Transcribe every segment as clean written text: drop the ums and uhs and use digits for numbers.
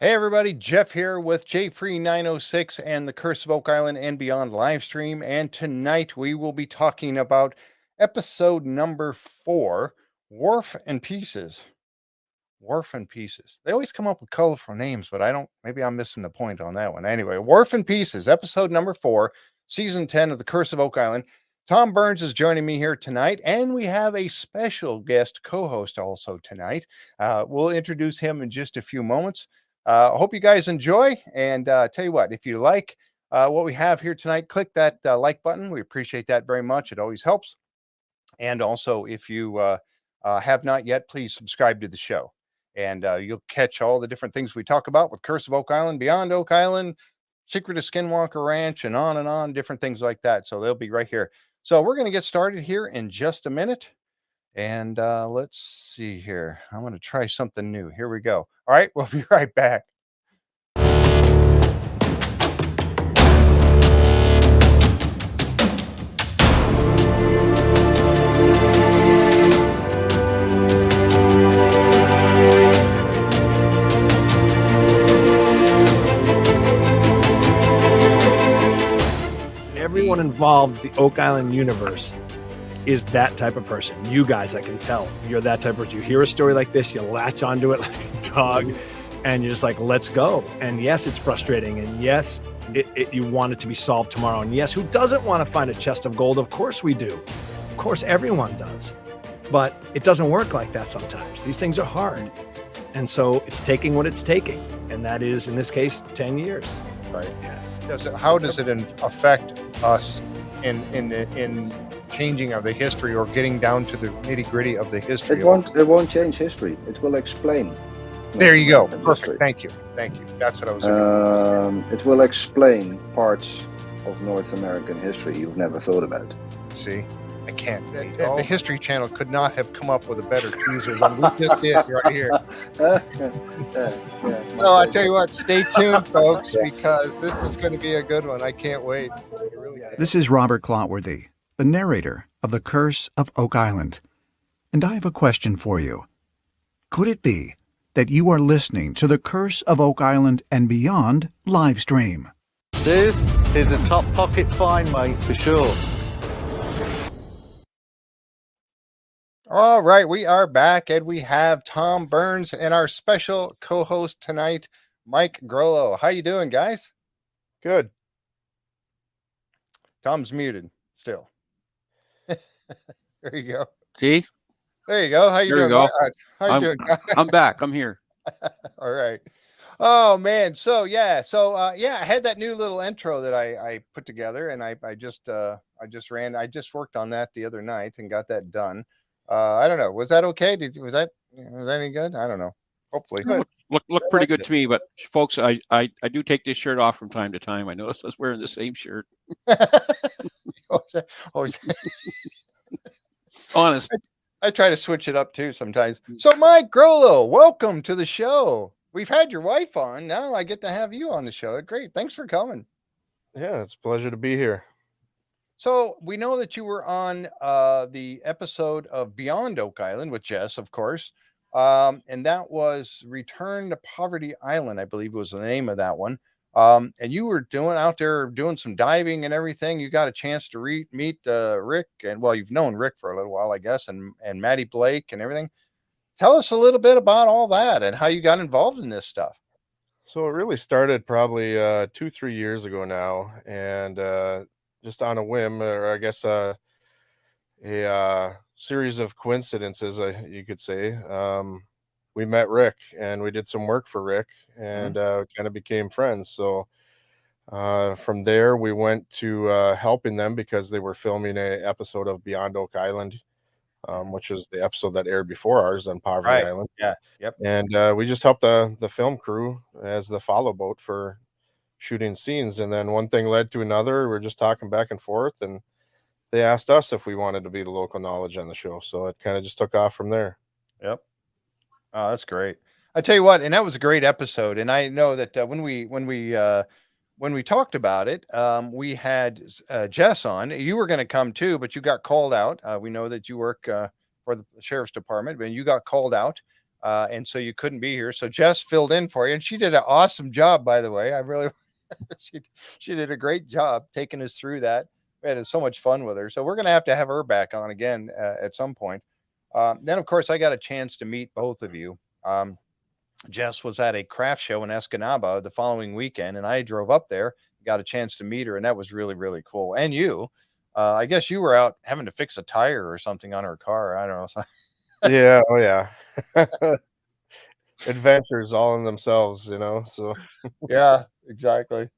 Hey everybody, Jeff here with JFree906 and the Curse of Oak Island and Beyond live stream. And tonight we will be talking about episode number 4, Wharf and Pieces. Wharf and Pieces. They always come up with colorful names, but maybe I'm missing the point on that one. Anyway, Wharf and Pieces, episode number 4, season 10 of the Curse of Oak Island. Tom Burns is joining me here tonight, and we have a special guest co-host also tonight. We'll introduce him in just a few moments. I hope you guys enjoy, and tell you what, if you like what we have here tonight, click that like button. We appreciate that very much. It always helps. And also, if you have not yet, please subscribe to the show, and you'll catch all the different things we talk about with Curse of Oak Island, Beyond Oak Island, Secret of Skinwalker Ranch, and on, different things like that. So they'll be right here. So we're going to get started here in just a minute. And let's see here. I'm going to try something new. Here we go. All right, we'll be right back. Everyone involved in the Oak Island universe is that type of person. You guys, I can tell you're that type of person. You hear a story like this, you latch onto it like a dog, and you're just like, let's go. And yes, it's frustrating. And yes, you want it to be solved tomorrow. And yes, who doesn't want to find a chest of gold? Of course we do. Of course, everyone does. But it doesn't work like that sometimes. These things are hard. And so it's taking what it's taking. And that is, in this case, 10 years. Right. Yeah. How does it affect us in changing of the history, or getting down to the nitty gritty of the history? It won't change history. It will explain. There you go. Perfect. Thank you. That's what I was. It will explain parts of North American history you've never thought about. See, I can't. The History Channel could not have come up with a better teaser than we just did right here. So I tell you what, stay tuned, folks, because this is going to be a good one. I can't wait. This is Robert Clotworthy, the narrator of The Curse of Oak Island. And I have a question for you. Could it be that you are listening to The Curse of Oak Island and Beyond live stream? This is a top pocket find, mate, for sure. All right, we are back, and we have Tom Burns and our special co-host tonight, Mike Groleau. How you doing, guys? Good. Tom's muted still. There you go. See? There you go. How you doing? How you doing? I'm back. I'm here. All right. Oh man. So I had that new little intro that I put together, and I just worked on that the other night and got that done. I don't know. Was that okay? Was that any good? I don't know. Hopefully. Look pretty good to me, but folks, I do take this shirt off from time to time. I notice I was wearing the same shirt. Honest. I try to switch it up too sometimes. So Mike Groleau, welcome to the show. We've had your wife on. Now I get to have you on the show. Great. Thanks for coming. Yeah, it's a pleasure to be here. So we know that you were on the episode of Beyond Oak Island with Jess, of course. And that was Return to Poverty Island, I believe was the name of that one. And you were out there doing some diving and everything. You got a chance to meet Rick, and well, you've known Rick for a little while, I guess, and Maddie Blake and everything. Tell us a little bit about all that and how you got involved in this stuff. So it really started probably 2-3 years ago now, and just on a whim, or I guess a series of coincidences, you could say. We met Rick, and we did some work for Rick, and kind of became friends. So from there, we went to helping them because they were filming an episode of Beyond Oak Island, which is the episode that aired before ours on Poverty Island. Yeah, yep. And we just helped the film crew as the follow boat for shooting scenes. And then one thing led to another. We're just talking back and forth, and they asked us if we wanted to be the local knowledge on the show. So it kind of just took off from there. Yep. Oh, that's great. I tell you what, and that was a great episode. And I know that when we talked about it, we had Jess on. You were going to come too, but you got called out. We know that you work for the sheriff's department, but you got called out. and so you couldn't be here. So Jess filled in for you, and she did an awesome job, by the way. I really, she did a great job taking us through that. We had so much fun with her. So we're going to have her back on again at some point. Then, of course, I got a chance to meet both of you. Jess was at a craft show in Escanaba the following weekend, and I drove up there, got a chance to meet her, and that was really, really cool. And you, I guess you were out having to fix a tire or something on her car. I don't know. Yeah, oh yeah. Adventures all in themselves, so Yeah, exactly.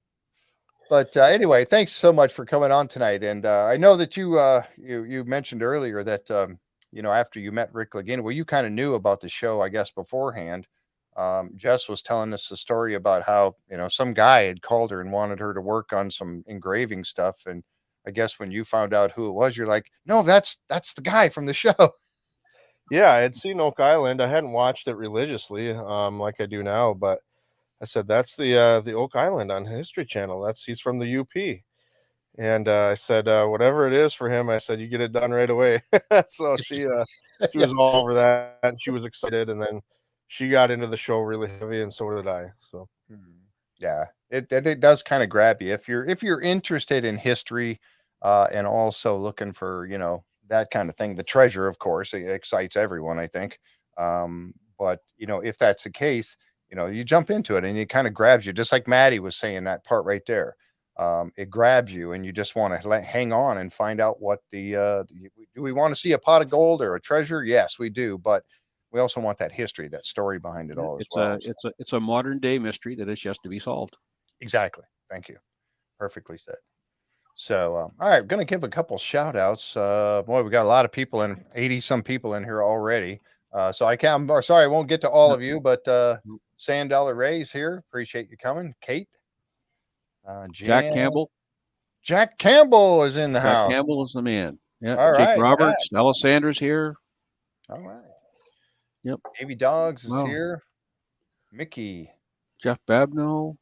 But anyway, thanks so much for coming on tonight. And I know that you mentioned earlier that after you met Rick Lagina, well, you kind of knew about the show, I guess, beforehand. Jess was telling us the story about how some guy had called her and wanted her to work on some engraving stuff, and I guess when you found out who it was, you're like, no, that's the guy from the show. yeah, I had seen Oak Island. I hadn't watched it religiously, like I do now, but I said that's the Oak Island on History Channel. He's from the UP. And I said, whatever it is for him, I said, you get it done right away. So she was all over that, and she was excited. And then she got into the show really heavy, and so did I. So yeah, it does kind of grab you if you're interested in history, and also looking for that kind of thing. The treasure, of course, it excites everyone, I think. But if that's the case, you jump into it and it kind of grabs you, just like Maddie was saying that part right there. It grabs you and you just want to hang on and find out what do we want to see a pot of gold or a treasure? Yes, we do. But we also want that history, that story behind it all as well. It's a modern day mystery that is just to be solved. Exactly. Thank you. Perfectly said. So, all right, going to give a couple shout outs. Boy, we got a lot of people 80 some people in here already. So I'm sorry, I won't get to all of you, but Sand Dollar Ray's here. Appreciate you coming. Kate. Jack Campbell. Jack Campbell is in the house. Jack Campbell is the man. Yeah. All Jake right, Roberts, Alice Sanders here. All right. Yep. Davy Dogs is here. Mickey. Jeff Babno.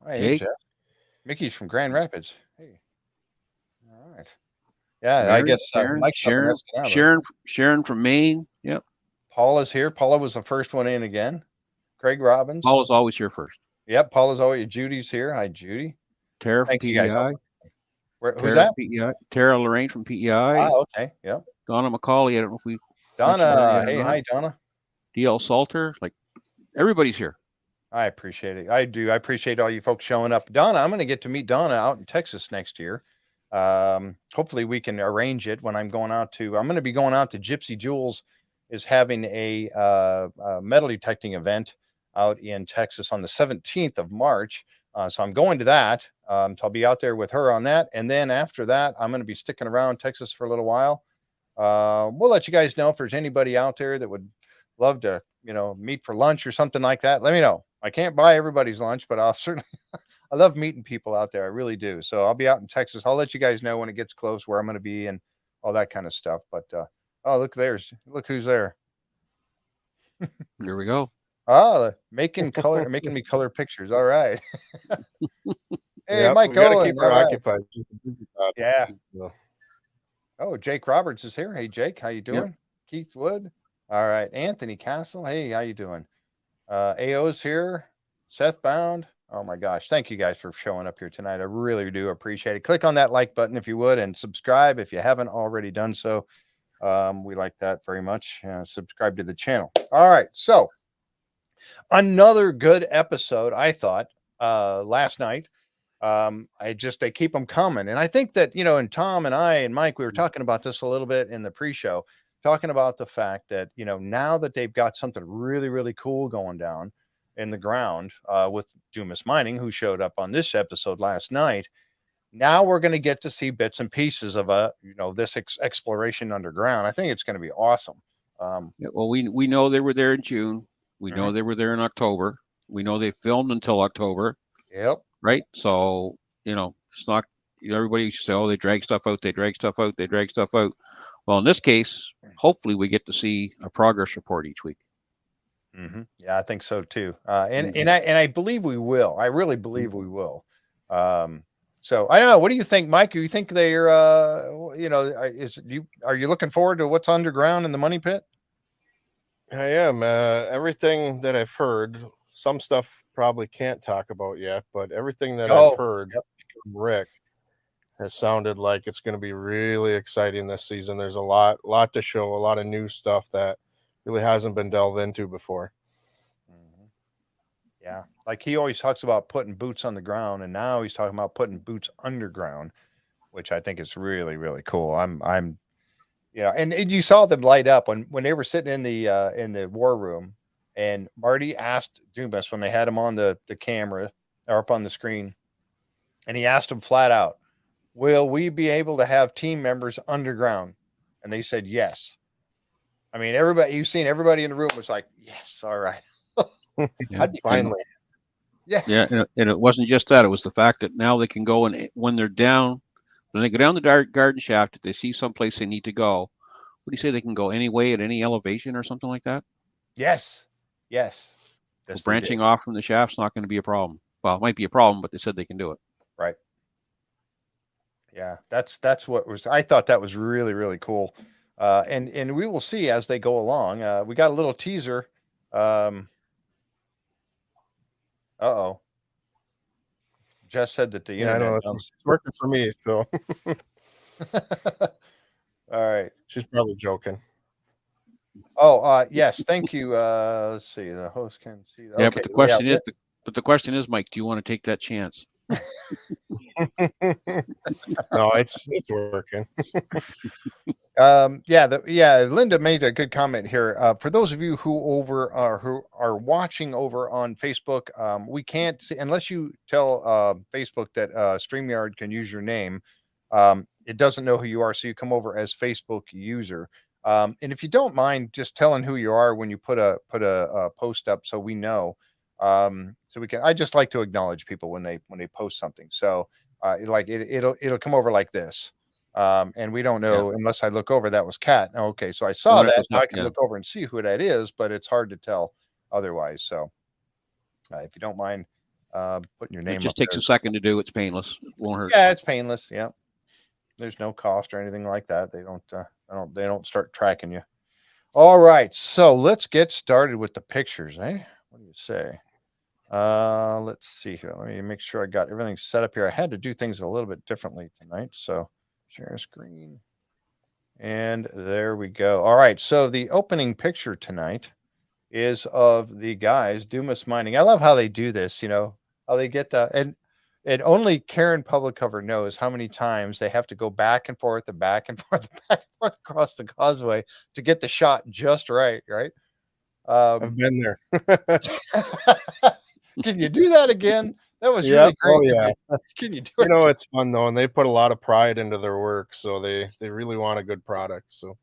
Hey, Jake. Jeff. Mickey's from Grand Rapids. Hey. All right. Yeah, Mary, I guess Mike's Sharon from Maine. Yep. Paula's here. Paula was the first one in again. Craig Robbins. Paula's always here first. Yep, Paula's always. Judy's here. Hi, Judy. Tara from PEI. Who's that? PEI. Tara Lorraine from PEI. Oh, okay. Yep. Donna McCauley. I don't know if we. Donna. Hey, hi, Donna. DL Salter. Like everybody's here. I appreciate it. I do. I appreciate all you folks showing up. Donna, I'm going to get to meet Donna out in Texas next year. Hopefully we can arrange it when I'm going to be going out to Gypsy Jules is having a metal detecting event out in Texas on the 17th of March. So I'm going to that. So I'll be out there with her on that. And then after that, I'm going to be sticking around Texas for a little while. We'll let you guys know if there's anybody out there that would love to, meet for lunch or something like that. Let me know. I can't buy everybody's lunch, but I'll certainly, I love meeting people out there. I really do. So I'll be out in Texas. I'll let you guys know when it gets close where I'm going to be and all that kind of stuff. But, look who's there. Here we go. Oh, making me color pictures. All right. Hey, yep, Mike Owen. Keep her occupied. Yeah. Oh, Jake Roberts is here. Hey, Jake, how you doing? Yep. Keith Wood. All right. Anthony Castle. Hey, how you doing? AO's here. Seth Bound. Oh my gosh. Thank you guys for showing up here tonight. I really do appreciate it. Click on that like button if you would, and subscribe if you haven't already done so. We like that very much. Subscribe to the channel. All right. So another good episode, I thought, last night. They keep them coming. And I think that, and Tom and I and Mike, we were talking about this a little bit in the pre-show, talking about the fact that, now that they've got something really, really cool going down in the ground, with Dumas Mining, who showed up on this episode last night. Now we're going to get to see bits and pieces of this exploration underground. I think it's going to be awesome. Well, we know they were there in June. We know they were there in October. We know they filmed until October. Yep. Right. So, it's not, everybody used to say, oh, they drag stuff out. They drag stuff out. They drag stuff out. Well, in this case, hopefully we get to see a progress report each week. Mm-hmm. Yeah, I think so too. And I believe we will. I really believe we will. So I don't know. What do you think, Mike? Do you think they're, are you looking forward to what's underground in the money pit? I am. Everything that I've heard, some stuff probably can't talk about yet, but everything that I've Oh, heard yep. from Rick has sounded like it's going to be really exciting this season. There's a lot to show, a lot of new stuff that really hasn't been delved into before. Mhm. Yeah, like he always talks about putting boots on the ground, and now he's talking about putting boots underground, which I think is really, really cool. And you saw them light up when they were sitting in the war room, and Marty asked Dumas when they had him on the camera or up on the screen, and he asked him flat out, "Will we be able to have team members underground?" And they said yes. I mean, everybody you've seen everybody in the room was like, "Yes, all right." Yeah. I'd be Finally. yeah. Yeah, and it wasn't just that; it was the fact that now they can go and when they're down, when they go down the garden shaft, if they see someplace they need to go, what do you say? They can go any way at any elevation or something like that. Yes. Yes. So Yes, they did. branching off from the shaft's not going to be a problem. Well, it might be a problem, but they said they can do it. Right. Yeah, that's what was I thought that was really, really cool. And we will see as they go along. We got a little teaser. Uh-oh. Jess said that the Yeah, I know internet it's bounced. working for me, so All right. she's probably joking. Oh, yes, thank you. Let's see. The host can see. Yeah, Okay. Yeah. but the question is, Mike, do you want to take that chance? No, it's working. Linda made a good comment here. For those of you who are watching over on Facebook, we can't see unless you tell Facebook that StreamYard can use your name. It doesn't know who you are, so you come over as Facebook user. And if you don't mind just telling who you are when you put a post up, so we know, so we can. I just like to acknowledge people when they post something. So it'll come over like this. And we don't Yeah, know unless I look over that was cat. Okay, so I well, saw Rick that. was Now up. I can Yeah, look over and see who that is, but it's hard to tell otherwise. So if you don't mind putting your it name just up takes there. a second to do. It's painless. It won't hurt. Yeah, it's painless. Yeah. There's no cost or anything like that. They don't start tracking you. All right. So let's get started with the pictures, eh? What do you say? Let's see here. Let me make sure I got everything set up here. I had to do things a little bit differently tonight. So share screen. And there we go. All right. So the opening picture tonight is of the guys, Dumas Mining. I love how they do this, how they get and only Karen Public Cover knows how many times they have to go back and forth and back and forth, and back and forth across the causeway to get the shot just right, right? I've Um, been there. can you do that again? That was Yep. really great. Oh yeah. Can you do You it know again? it's fun though, and they put a lot of pride into their work, so they really want a good product. So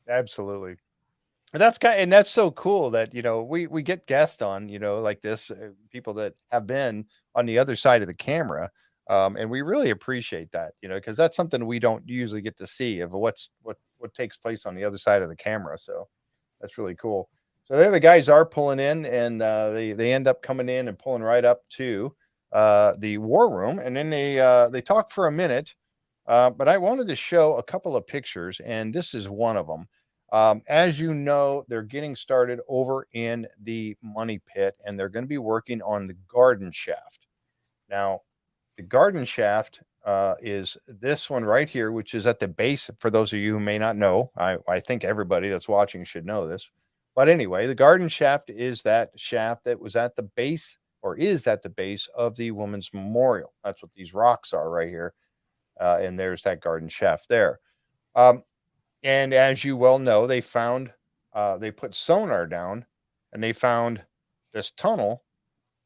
Absolutely. And that's so cool that we get guests on like this people that have been on the other side of the camera, and we really appreciate that because that's something we don't usually get to see of what takes place on the other side of the camera. So that's really cool. So there the guys are pulling in, and they end up coming in and pulling right up to the war room, and then they talk for a minute. But I wanted to show a couple of pictures, and this is one of them. As you know, they're getting started over in the money pit, and they're going to be working on the garden shaft. Now, the garden shaft is this one right here, which is at the base. For those of you who may not know, I think everybody that's watching should know this. But anyway, the garden shaft is that shaft that was at the base or is at the base of the Women's Memorial. That's what these rocks are right here. And there's that garden shaft there. Um, and as you well know, they put sonar down and they found this tunnel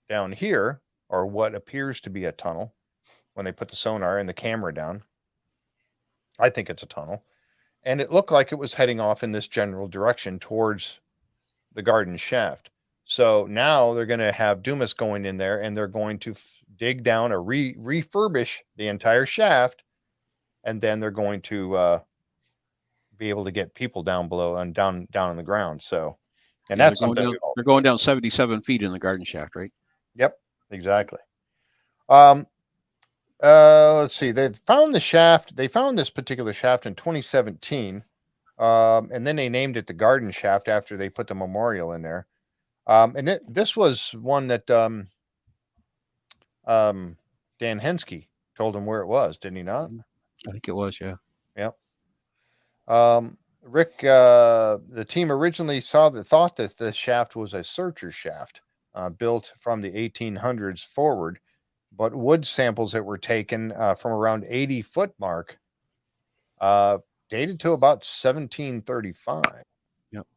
down here, or what appears to be a tunnel when they put the sonar and the camera down. I think it's a tunnel. And it looked like it was heading off in this general direction towards the garden shaft. So now they're going to have Dumas going in there and they're going to dig down or refurbish the entire shaft. And then they're going to be able to get people down below and down on the ground. So, and Yeah, that's something we've all they're going down 77 feet in the garden shaft, right? Yep, exactly. Let's see. They found the shaft. They found this particular shaft in 2017. And then they named it the Garden Shaft after they put the memorial in there. And this was one that Dan Hensky told him where it was, didn't he not? I think it was, yeah. Yep. Rick, the team originally thought that the shaft was a searcher shaft built from the 1800s forward, but wood samples that were taken from around 80-foot mark dated to about 1735. Yep.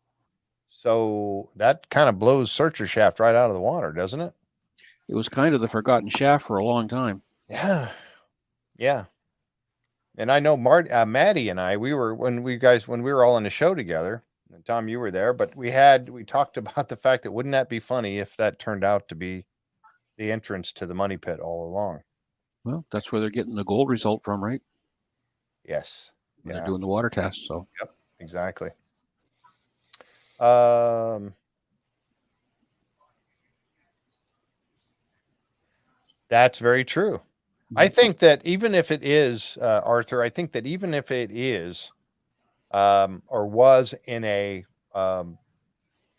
So that kind of blows searcher shaft right out of the water, doesn't it? It was kind of the forgotten shaft for a long time. Yeah. Yeah. And I know Maddie and I, when we were all on the show together, and Tom, you were there, but we talked about the fact that wouldn't that be funny if that turned out to be the entrance to the money pit all along? Well, that's where they're getting the gold result from, right? Yes. When they're doing the water test. So yep, exactly. That's very true. I think that even if it is, Arthur, I think that even if it is, or was in a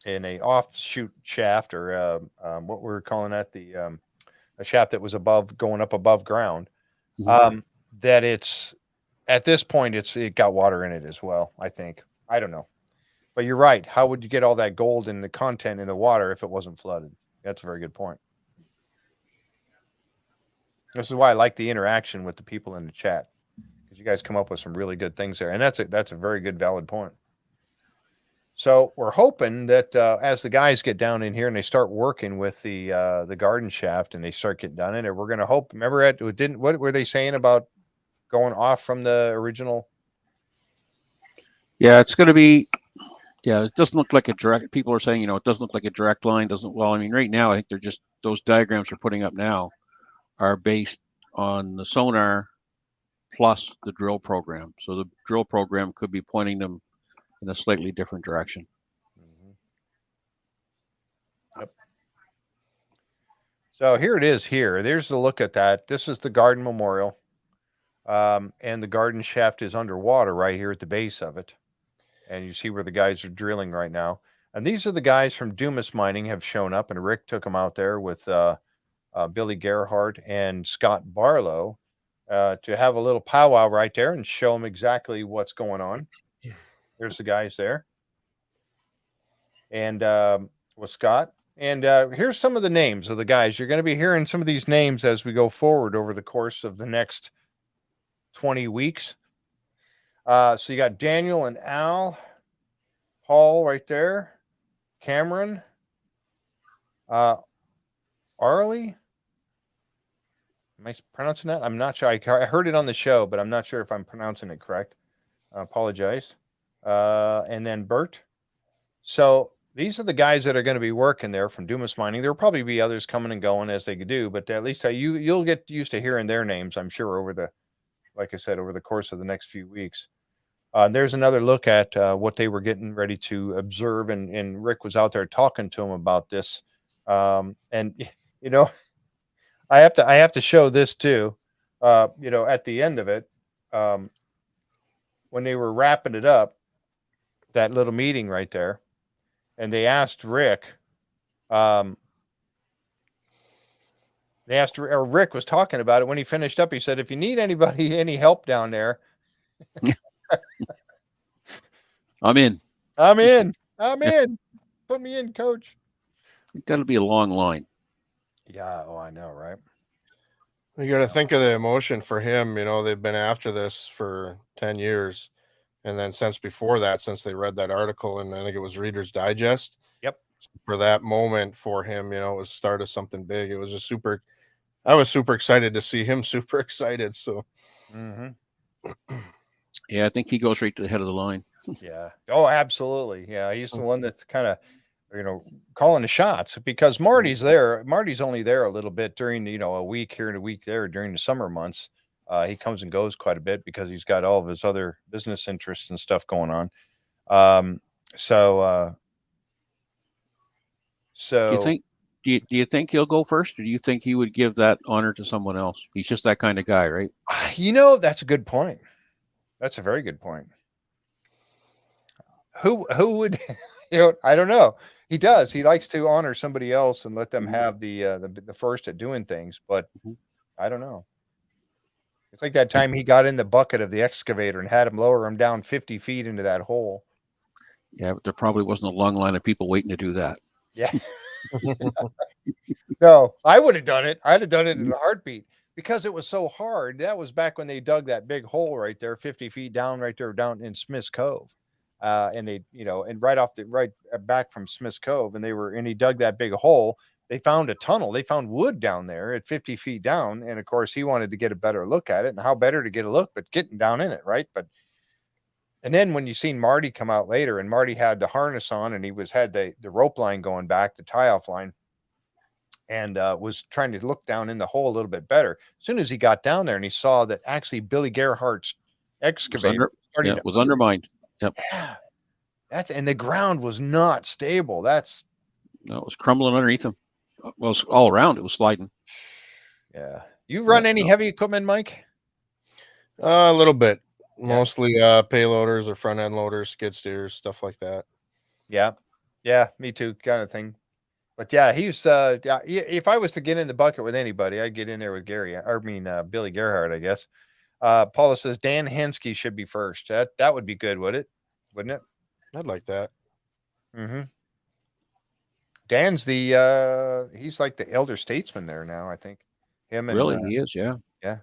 offshoot shaft, or what we're calling that, a shaft that was going up above ground, that it's at this point it got water in it as well. I think. I don't know, but you're right. How would you get all that gold and the content in the water if it wasn't flooded? That's a very good point. This is why I like the interaction with the people in the chat, because you guys come up with some really good things there, and that's a very good, valid point. So we're hoping that as the guys get down in here and they start working with the garden shaft and they start getting done in it, we're going to hope. Remember, what were they saying about going off from the original? Yeah, it's going to be. Yeah, it doesn't look like a direct. People are saying, it doesn't look like a direct line. Well, I mean, right now, I think they're just those diagrams they're putting up now are based on the sonar plus the drill program. So the drill program could be pointing them in a slightly different direction. Yep. So here it is here. There's the look at that. This is the garden memorial. And the garden shaft is underwater right here at the base of it. And you see where the guys are drilling right now. And these are the guys from Dumas Mining have shown up, and Rick took them out there with Billy Gerhardt and Scott Barlow to have a little powwow right there and show them exactly what's going on. There's the guys there. And with Scott. And here's some of the names of the guys. You're going to be hearing some of these names as we go forward over the course of the next 20 weeks. So you got Daniel and Al, Paul right there, Cameron, Arlie. Am I pronouncing that? I'm not sure. I heard it on the show, but I'm not sure if I'm pronouncing it correct. I apologize. And then Bert. So these are the guys that are going to be working there from Dumas Mining. There'll probably be others coming and going as they do, but at least you'll get used to hearing their names, I'm sure, like I said, over the course of the next few weeks. There's another look at what they were getting ready to observe, and Rick was out there talking to them about this. And I have to show this too. At the end of it, when they were wrapping it up, that little meeting right there, and they asked Rick. Rick was talking about it when he finished up. He said, "If you need any help down there." I'm in. I'm in. Put me in, coach. I think that'll be a long line. Yeah. Oh, I know, right? You got to think of the emotion for him. They've been after this for 10 years. And then since before that, since they read that article, and I think it was Reader's Digest. Yep. For that moment for him, it was start of something big. It was I was super excited to see him super excited. So. Yeah, I think he goes right to the head of the line. Yeah. Oh, absolutely. Yeah. He's the one that's kind of, calling the shots, because Marty's there. Marty's only there a little bit during, a week here and a week there during the summer months. He comes and goes quite a bit because he's got all of his other business interests and stuff going on. So do you think he'll go first, or do you think he would give that honor to someone else? He's just that kind of guy, right? That's a good point. That's a very good point. who would I don't know. He does. He likes to honor somebody else and let them Mhm. have the first at doing things, but Mhm. I don't know. It's like that Think- time he got in the bucket of the excavator and had him lower him down 50 feet into that hole. Yeah, but there probably wasn't a long line of people waiting to do that. Yeah. No, I would have done it. I'd have done it in a heartbeat because it was so hard. That was back when they dug that big hole right there, 50 feet down, right there, down in Smith's Cove. And they, and right off the right back from Smith's Cove, and he dug that big hole. They found a tunnel. They found wood down there at 50 feet down. And of course, he wanted to get a better look at it. And how better to get a look, but getting down in it, right? And then when you seen Marty come out later, and Marty had the harness on, and he had the rope line going back, the tie off line, and was trying to look down in the hole a little bit better. As soon as he got down there and he saw that actually Billy Gerhardt's Was excavator under, starting yeah, to it was undermined. Yep. yeah, and the ground was not stable. That's No, it was crumbling underneath him. Well, it's all around. It was sliding. yeah. You Yeah, run any no. heavy equipment, Mike? A little bit, Yeah. mostly payloaders or front end loaders, skid steers, stuff like that. Yeah, me too, kind of thing. But yeah, he's yeah, if I was to get in the bucket with anybody, I'd get in there with Billy Gerhard, I guess. Paula says Dan Hensky should be first. That would be good, wouldn't it? I'd like that. Mm-hmm. Dan's he's like the elder statesman there now, I think. Him and Really, he is. Yeah. yeah.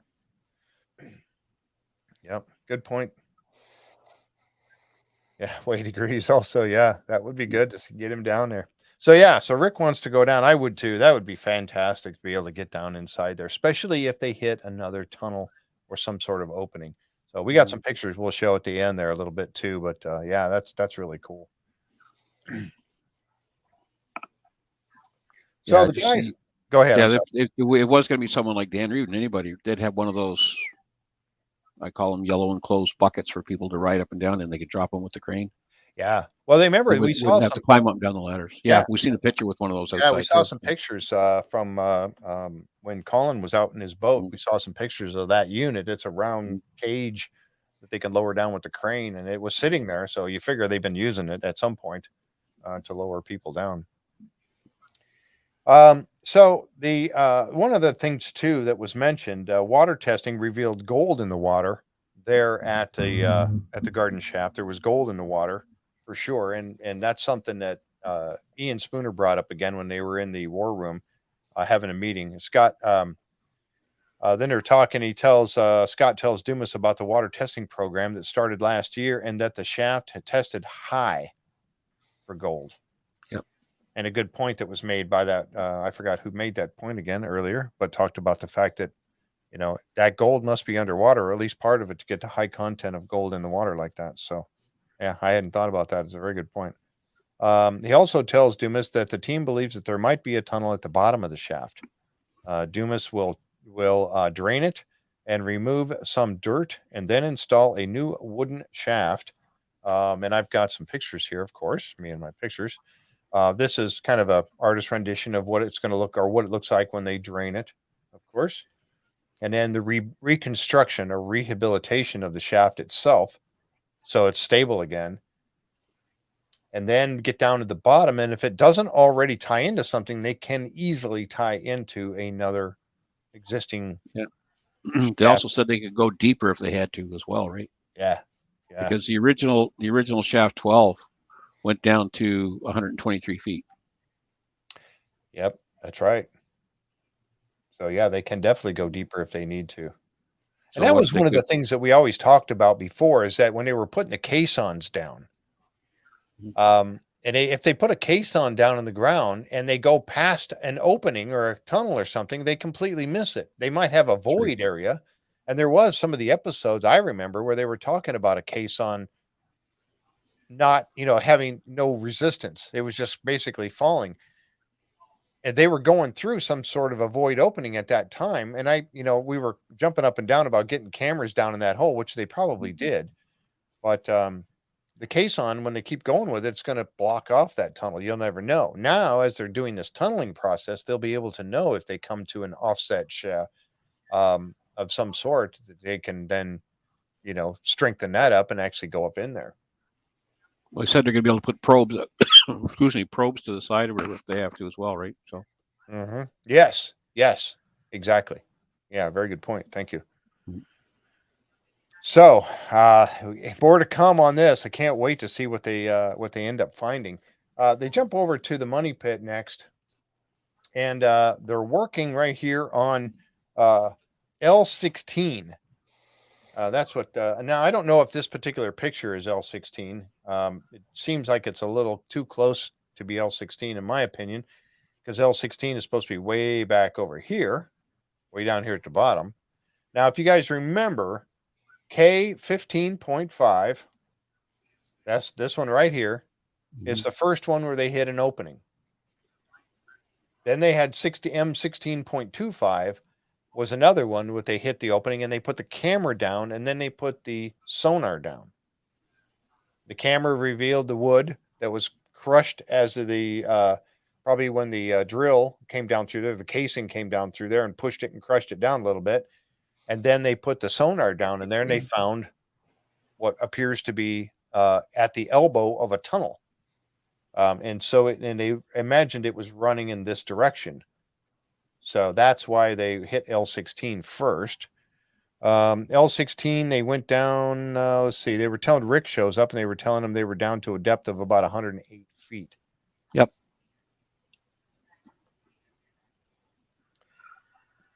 Yep. Good point. Yeah, Wade agrees also. Yeah, that would be good to get him down there. So yeah, so Rick wants to go down. I would too. That would be fantastic to be able to get down inside there, especially if they hit another tunnel or some sort of opening. So we got some pictures we'll show at the end there a little bit too, but yeah, that's really cool. So Yeah, the just guys, go ahead. yeah, it was going to be someone like Dan Reed, and anybody did have one of those. I call them yellow enclosed buckets for people to ride up and down, and they could drop them with the crane. Yeah. Well, they remember They we saw wouldn't have to some. climb up and down the ladders. Yeah. Yeah, we've seen a picture with one of those Yeah, we outside saw too. some pictures from when Colin was out in his boat. Mhm. We saw some pictures of that unit. It's a round cage that they can lower down with the crane, and it was sitting there. So you figure they've been using it at some point to lower people down. So the one of the things too that was mentioned, water testing revealed gold in the water there at the garden shaft. There was gold in the water for sure, and that's something that Ian Spooner brought up again when they were in the war room having a meeting. Scott, then they're talking. Scott tells Dumas about the water testing program that started last year, and that the shaft had tested high for gold. Yep. And a good point that was made by that, I forgot who made that point again earlier, but talked about the fact that, that gold must be underwater, or at least part of it, to get the high content of gold in the water like that. So, yeah, I hadn't thought about that. It's a very good point. He also tells Dumas that the team believes that there might be a tunnel at the bottom of the shaft. Dumas will drain it and remove some dirt and then install a new wooden shaft. And I've got some pictures here, of course, me and my pictures. This is kind of a artist rendition of what it's going to look, or what it looks like when they drain it, of course. And then the reconstruction or rehabilitation of the shaft itself, so it's stable again. And then get down to the bottom, and if it doesn't already tie into something, they can easily tie into another existing. Yeah. They also said they could go deeper if they had to as well, right? Yeah. Because the original shaft 12 went down to 123 feet. Yep, that's right. So yeah, they can definitely go deeper if they need to. So And that was one of the things that we always talked about before, is that when they were putting the caissons down, and if they put a caisson down in the ground and they go past an opening or a tunnel or something, they completely miss it. They might have a void area. And there was some of the episodes I remember where they were talking about a caisson not, having no resistance. It was just basically falling. And they were going through some sort of a void opening at that time. And we were jumping up and down about getting cameras down in that hole, which they probably did. But the caisson, when they keep going with it, it's going to block off that tunnel. You'll never know. Now, as they're doing this tunneling process, they'll be able to know if they come to an offset shaft of some sort, that they can then, strengthen that up and actually go up in there. Well, they said they're going to be able to put probes, excuse me, probes to the side of it if they have to as well, right? So, Yes, exactly. Yeah, very good point. Thank you. Mhm. So, more to come on this. I can't wait to see what they end up finding. They jump over to the money pit next, and they're working right here on L16. That's what. Now I don't know if this particular picture is L16. It seems like it's a little too close to be L16 in my opinion, because L16 is supposed to be way back over here, way down here at the bottom. Now, if you guys remember, K15.5, that's this one right here, is the first one where they hit an opening. Then they had M16.25 was another one where they hit the opening and they put the camera down and then they put the sonar down. The camera revealed the wood that was crushed as the probably when the drill came down through there, the casing came down through there and pushed it and crushed it down a little bit. And then they put the sonar down in there and they found what appears to be at the elbow of a tunnel. And they imagined it was running in this direction. So that's why they hit L16 first. L16, they went down, let's see, they were telling Rick shows up and they were telling him they were down to a depth of about 108 feet. Yep.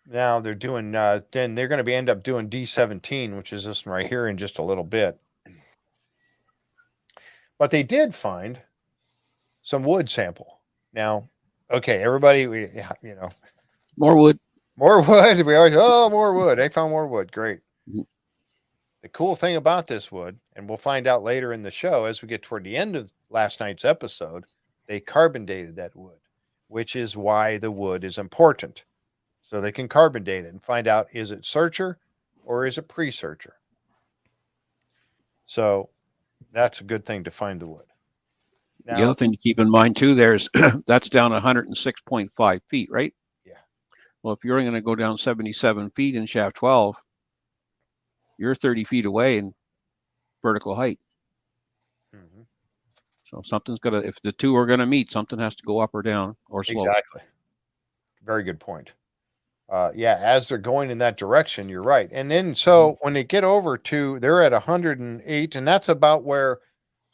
Now they're doing, then they're going to end up doing D17, which is this one right here in just a little bit. But they did find some wood sample. Now, okay, everybody, more wood. More wood. We always, more wood. They found more wood. Great. Mhm. The cool thing about this wood, and we'll find out later in the show as we get toward the end of last night's episode, they carbon dated that wood, which is why the wood is important. So they can carbon date it and find out, is it searcher or is it pre-searcher? So that's a good thing to find the wood. Now, the other thing to keep in mind too, there is that's down 106.5 feet, right? Yeah. Well, if you're going to go down 77 feet in shaft 12, you're 30 feet away in vertical height. Mm-hmm. So something's got to, if the two are going to meet, something has to go up or down or slope. Exactly. Very good point. As they're going in that direction, you're right. And then, so when they get over to, they're at 108, and that's about where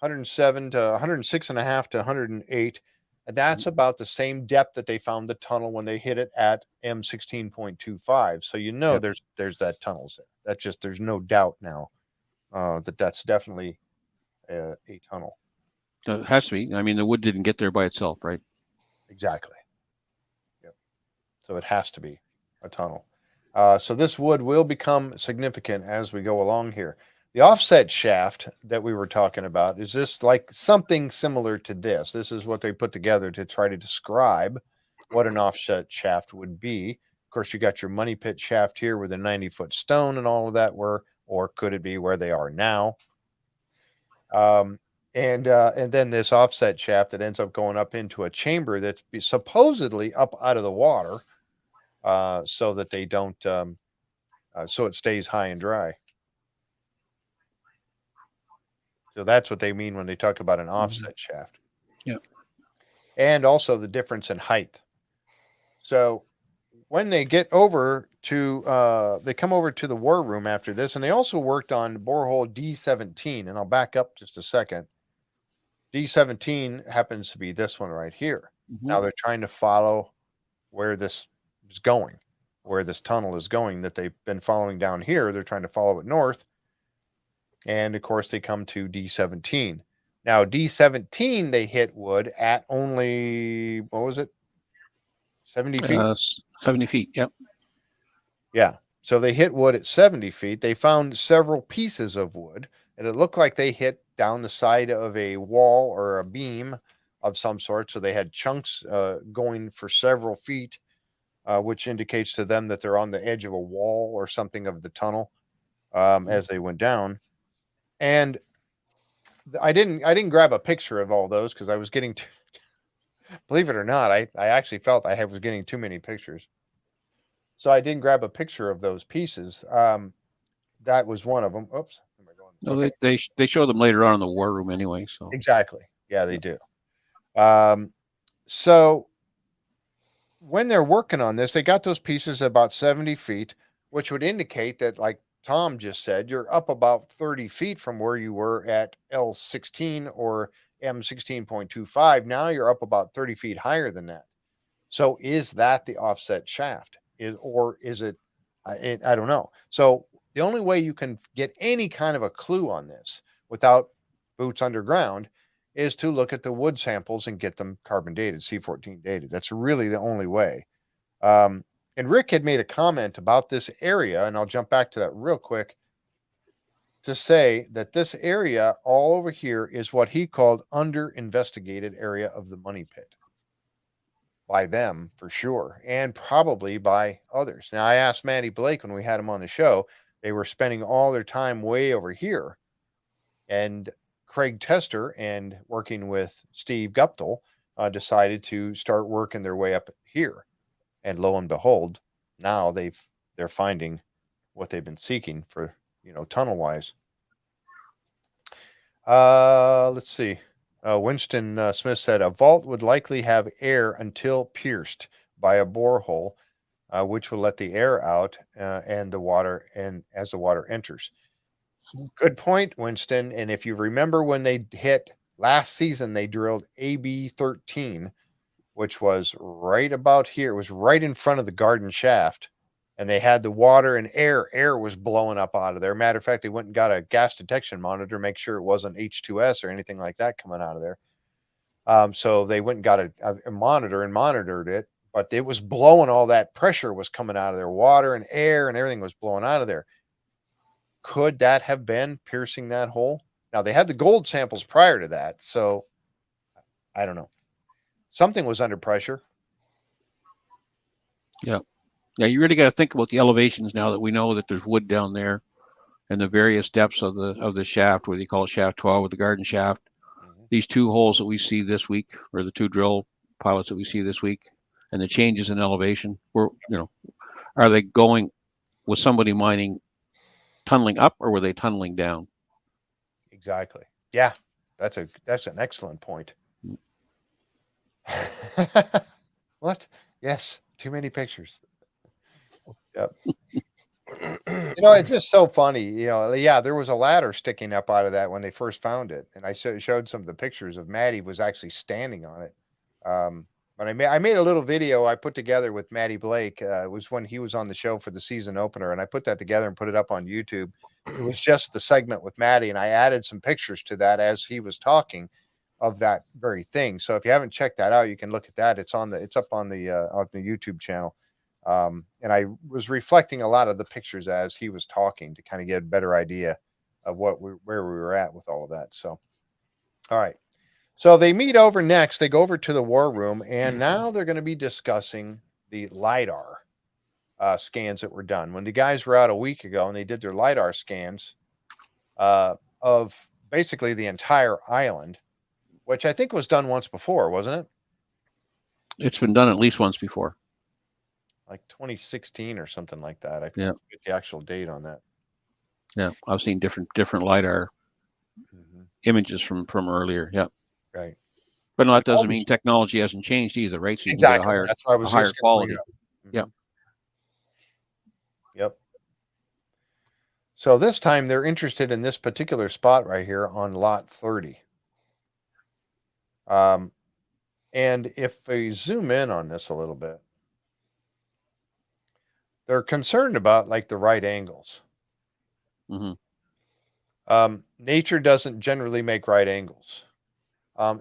107 to 106.5 to 108. And that's about the same depth that they found the tunnel when they hit it at M16.25. So, Yep. there's that tunnels there. That's just, there's no doubt now that's definitely a tunnel. So it has to be. I mean, the wood didn't get there by itself, right? Exactly. Yep. So it has to be a tunnel. So this wood will become significant as we go along here. The offset shaft that we were talking about is this like something similar to this. This is what they put together to try to describe what an offset shaft would be. Of course, you got your money pit shaft here with a 90-foot stone and all of that were, or could it be where they are now? And then this offset shaft that ends up going up into a chamber that's supposedly up out of the water, so that they don't, so it stays high and dry. So that's what they mean when they talk about an offset shaft. Yeah. And also the difference in height. So when they get over to, they come over to the war room after this, and they also worked on borehole D17. And I'll back up just a second. D17 happens to be this one right here. Now they're trying to follow where this is going, where this tunnel is going that they've been following down here. They're trying to follow it north. And of course, they come to D17. Now, D17, they hit wood at only, what was it? 70 feet? 70 feet. Yep. Yeah. So they hit wood at 70 feet. They found several pieces of wood, and it looked like they hit down the side of a wall or a beam of some sort. So they had chunks going for several feet, which indicates to them that they're on the edge of a wall or something of the tunnel as they went down. And I didn't grab a picture of all those because I was getting believe it or not, I actually felt I was getting too many pictures. So I didn't grab a picture of those pieces. That was one of them. Oops, am I going No, they show them later on in the war room anyway. So Exactly. Yeah, they do. So when they're working on this, they got those pieces about 70 feet, which would indicate that, like Tom just said, you're up about 30 feet from where you were at L16 or M16.25. Now you're up about 30 feet higher than that. So is that the offset shaft? Or is it? I don't know. So the only way you can get any kind of a clue on this without boots underground is to look at the wood samples and get them carbon dated, C14 dated. That's really the only way. And Rick had made a comment about this area, and I'll jump back to that real quick to say that this area all over here is what he called under investigated area of the money pit. By them for sure, and probably by others. Now, I asked Maddie Blake when we had him on the show, they were spending all their time way over here. And Craig Tester and working with Steve Guptill decided to start working their way up here. And lo and behold, now they're finding what they've been seeking for, tunnel wise. Let's see. Winston Smith said a vault would likely have air until pierced by a borehole, which will let the air out and the water, and as the water enters. Good point, Winston. And if you remember when they hit last season, they drilled AB 13, which was right about here. It was right in front of the garden shaft. And they had the water and air. Air was blowing up out of there. Matter of fact, they went and got a gas detection monitor, make sure it wasn't H2S or anything like that coming out of there. So they went and got a monitor and monitored it, but it was blowing, all that pressure was coming out of there. Water and air and everything was blowing out of there. Could that have been piercing that hole? Now, they had the gold samples prior to that, so I don't know. Something was under pressure. yeah, you really got to think about the elevations now that we know that there's wood down there, and the various depths of the shaft, whether you call it shaft 12 or the garden shaft. These two holes that we see this week, or the two drill pilots that we see this week, and the changes in elevation, are they going, was somebody mining tunneling up, or were they tunneling down? Exactly. Yeah, that's an excellent point. What? Yes, too many pictures. Yep. It's just so funny. Yeah, there was a ladder sticking up out of that when they first found it, and I showed some of the pictures of Maddie was actually standing on it. But I made a little video I put together with Maddie Blake. It was when he was on the show for the season opener, and I put that together and put it up on YouTube. It was just the segment with Maddie, and I added some pictures to that as he was talking of that very thing. So if you haven't checked that out, you can look at that. It's up on the YouTube channel. And I was reflecting a lot of the pictures as he was talking to kind of get a better idea of where we were at with all of that. So, all right. So they meet over next. They go over to the war room, and now they're going to be discussing the Lidar scans that were done. When the guys were out a week ago and they did their Lidar scans of basically the entire island, which I think was done once before, wasn't it? It's been done at least once before. Like 2016 or something like that. I Yeah. get the actual date on that. Yeah, I've seen different Lidar images from earlier. Yeah. Right. But no, that doesn't mean technology hasn't changed either, right? So you Exactly. can get a higher, That's why I was higher quality. Yeah. Yep. So this time they're interested in this particular spot right here on lot 30. And if we zoom in on this a little bit, they're concerned about like the right angles. Nature doesn't generally make right angles.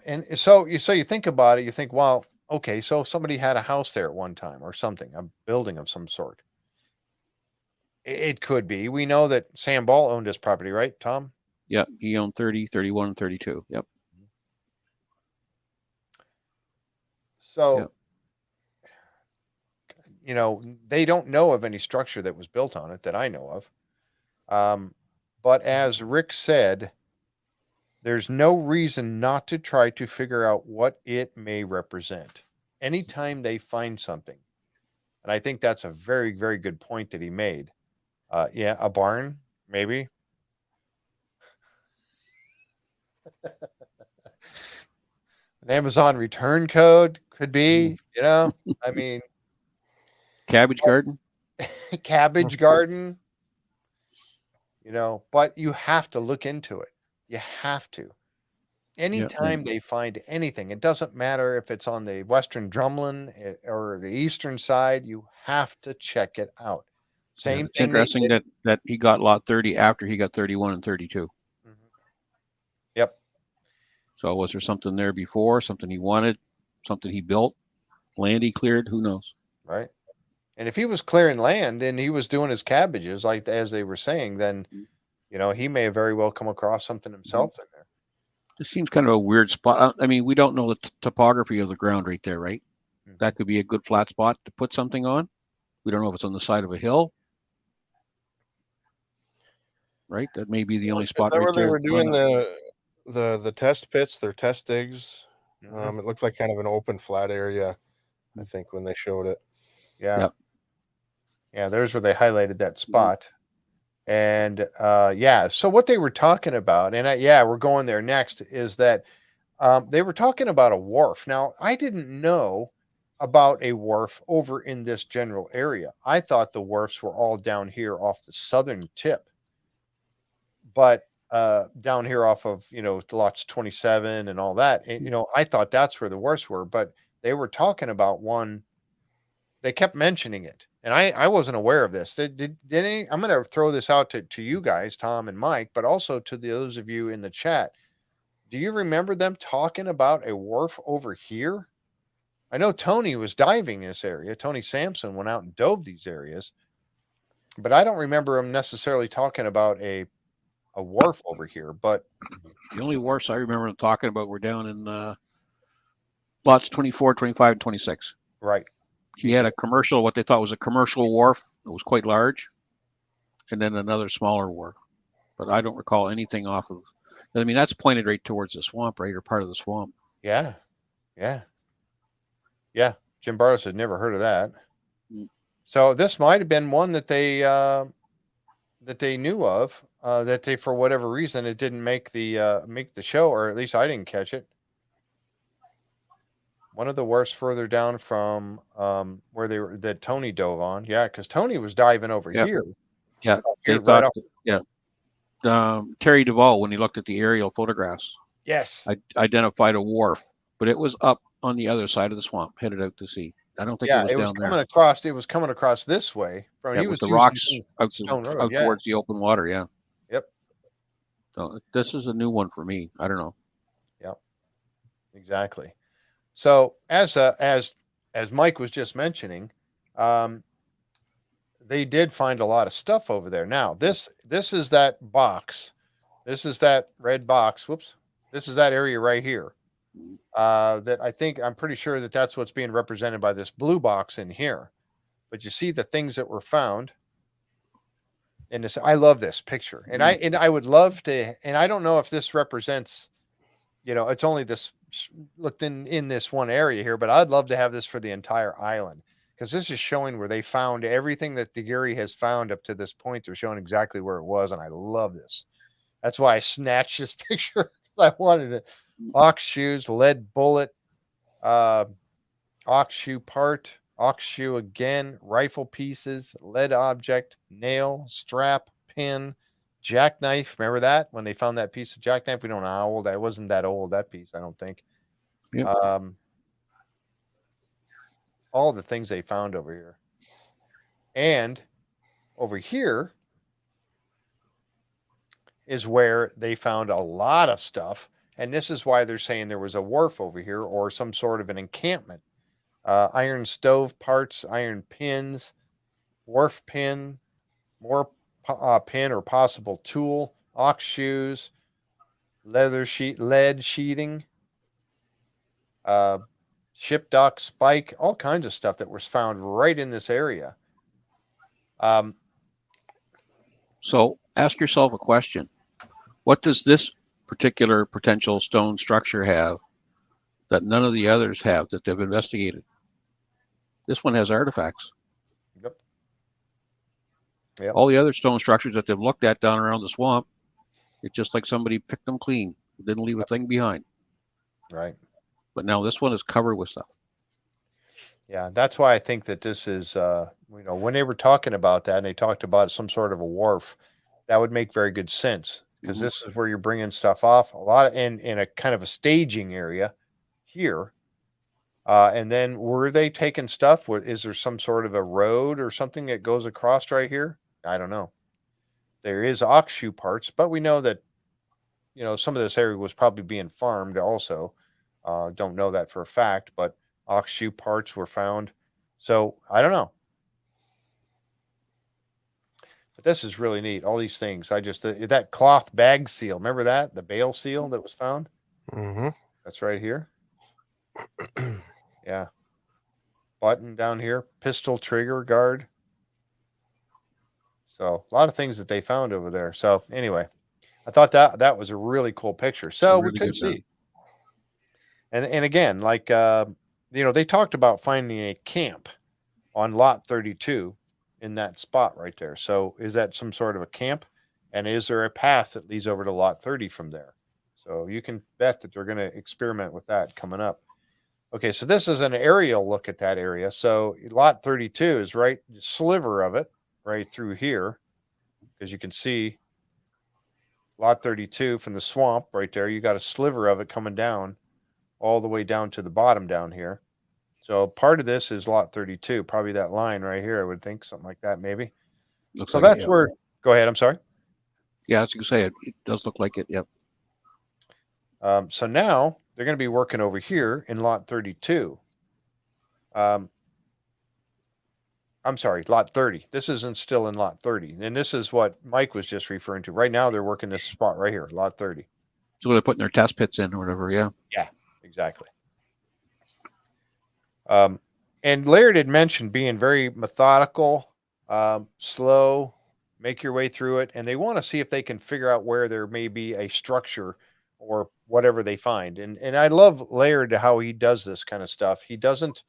And so you think about it, you think, well, okay, so somebody had a house there at one time or something, a building of some sort. It could be. We know that Sam Ball owned this property, right, Tom? Yeah, he owned 30, 31, and 32. Yep. So, they don't know of any structure that was built on it that I know of. But as Rick said, there's no reason not to try to figure out what it may represent anytime they find something. And I think that's a very, very good point that he made. Yeah, a barn, maybe. An Amazon return code could be, I mean, Cabbage garden. cabbage garden, but you have to look into it. You have to. Anytime they find anything, it doesn't matter if it's on the Western Drumlin or the Eastern side, you have to check it out. Same It's thing they interesting did. that he got lot 30 after he got 31 and 32. Mhm. Yep. So was there something there before, something he wanted, something he built, land he cleared? Who knows? Right. And if he was clearing land and he was doing his cabbages, like as they were saying, then, he may have very well come across something himself in there. This seems kind of a weird spot. I mean, we don't know the topography of the ground right there, right? Mhm. That could be a good flat spot to put something on. We don't know if it's on the side of a hill, right? That may be the only Is spot that right where they there. were doing the test pits, their test digs? Mhm. It looked like kind of an open flat area, I think, when they showed it. Yeah. Yep. Yeah. There's where they highlighted that spot. And so what they were talking about, and we're going there next, is that they were talking about a wharf. Now, I didn't know about a wharf over in this general area. I thought the wharfs were all down here off the southern tip, but down here off of lots 27 and all that. And, I thought that's where the wharfs were, but they were talking about one. They kept mentioning it, and I wasn't aware of this. Did any? I'm going to throw this out to you guys, Tom and Mike, but also to those of you in the chat. Do you remember them talking about a wharf over here? I know Tony was diving this area. Tony Sampson went out and dove these areas, but I don't remember him necessarily talking about a wharf over here. But The only wharfs I remember them talking about were down in lots 24, 25, and 26. right, He had a commercial, what they thought was a commercial wharf. It was quite large, and then another smaller wharf. But I don't recall anything off of. I mean, that's pointed right towards the swamp, right, or part of the swamp. yeah, yeah, yeah. Jim Barros had never heard of that. So this might have been one that they knew of. That they, for whatever reason, it didn't make the show, or at least I didn't catch it. One of the worst further down from where that Tony dove on. Yeah, because Tony was diving over here. Yeah, Here, they thought. off. Yeah, Terry Duvall, when he looked at the aerial photographs, Yes, identified a wharf, but it was up on the other side of the swamp, headed out to sea. I don't think it was down coming there. across. It was coming across this way. He with was the using rocks out, Stone Road. out towards the open water. Yeah. Yep. So this is a new one for me. I don't know. Yep. Exactly. So as Mike was just mentioning, they did find a lot of stuff over there. Now this is that box. This is that red box. Whoops. This is that area right here. That I'm pretty sure that's what's being represented by this blue box in here. But you see the things that were found in this. I love this picture, and I would love to. And I don't know if this represents, it's only this looked in this one area here, but I'd love to have this for the entire island, because this is showing where they found everything that the Geary has found up to this point. They're showing exactly where it was, and I love this. That's why I snatched this picture. I wanted it. Ox shoes, lead bullet, ox shoe part, ox shoe again, rifle pieces, lead object, nail, strap, pin, jackknife. Remember that when they found that piece of jackknife? We don't know how old that wasn't that old, that piece, I don't think. Yep. All the things they found over here. And over here is where they found a lot of stuff. And this is why they're saying there was a wharf over here, or some sort of an encampment. Iron stove parts, iron pins, wharf pin, more pin or possible tool, ox shoes, lead sheathing, ship dock spike, all kinds of stuff that was found right in this area. So ask yourself a question. What does this particular potential stone structure have that none of the others have that they've investigated? This one has artifacts. Yep. All the other stone structures that they've looked at down around the swamp, it's just like somebody picked them clean. Didn't leave a thing behind. Right. But now this one is covered with stuff. Yeah, that's why I think that this is, when they were talking about that and they talked about some sort of a wharf, that would make very good sense because Mhm. this is where you're bringing stuff off a lot of, in a kind of a staging area here. And then were they taking stuff? Is there some sort of a road or something that goes across right here? I don't know. There is ox shoe parts, but we know that, some of this area was probably being farmed also. Don't know that for a fact, but ox shoe parts were found. So I don't know. But this is really neat. All these things. That cloth bag seal. Remember that? The bale seal that was found? Mm-hmm. That's right here. Yeah. Button down here, pistol trigger guard. So a lot of things that they found over there. So anyway, I thought that was a really cool picture. So we Really could good done. see. And again, like they talked about finding a camp on lot 32 in that spot right there. So is that some sort of a camp? And is there a path that leads over to lot 30 from there? So you can bet that they're going to experiment with that coming up. Okay, so this is an aerial look at that area. So lot 32 is right sliver of it right through here, as you can see lot 32 from the swamp right there. You got a sliver of it coming down all the way down to the bottom down here. So part of this is lot 32, probably that line right here, I would think, something like that, maybe. Looks So like that's where, go ahead, I'm sorry. Yeah, as you say, it does look like it. Yep. So now they're going to be working over here in lot 32. I'm sorry, lot 30. This isn't still in lot 30. And this is what Mike was just referring to. Right now, they're working this spot right here, lot 30. So they're putting their test pits in or whatever. Yeah. Yeah, exactly. And Laird had mentioned being very methodical, slow, make your way through it. And they want to see if they can figure out where there may be a structure or whatever they find. And I love Laird how he does this kind of stuff. He doesn't,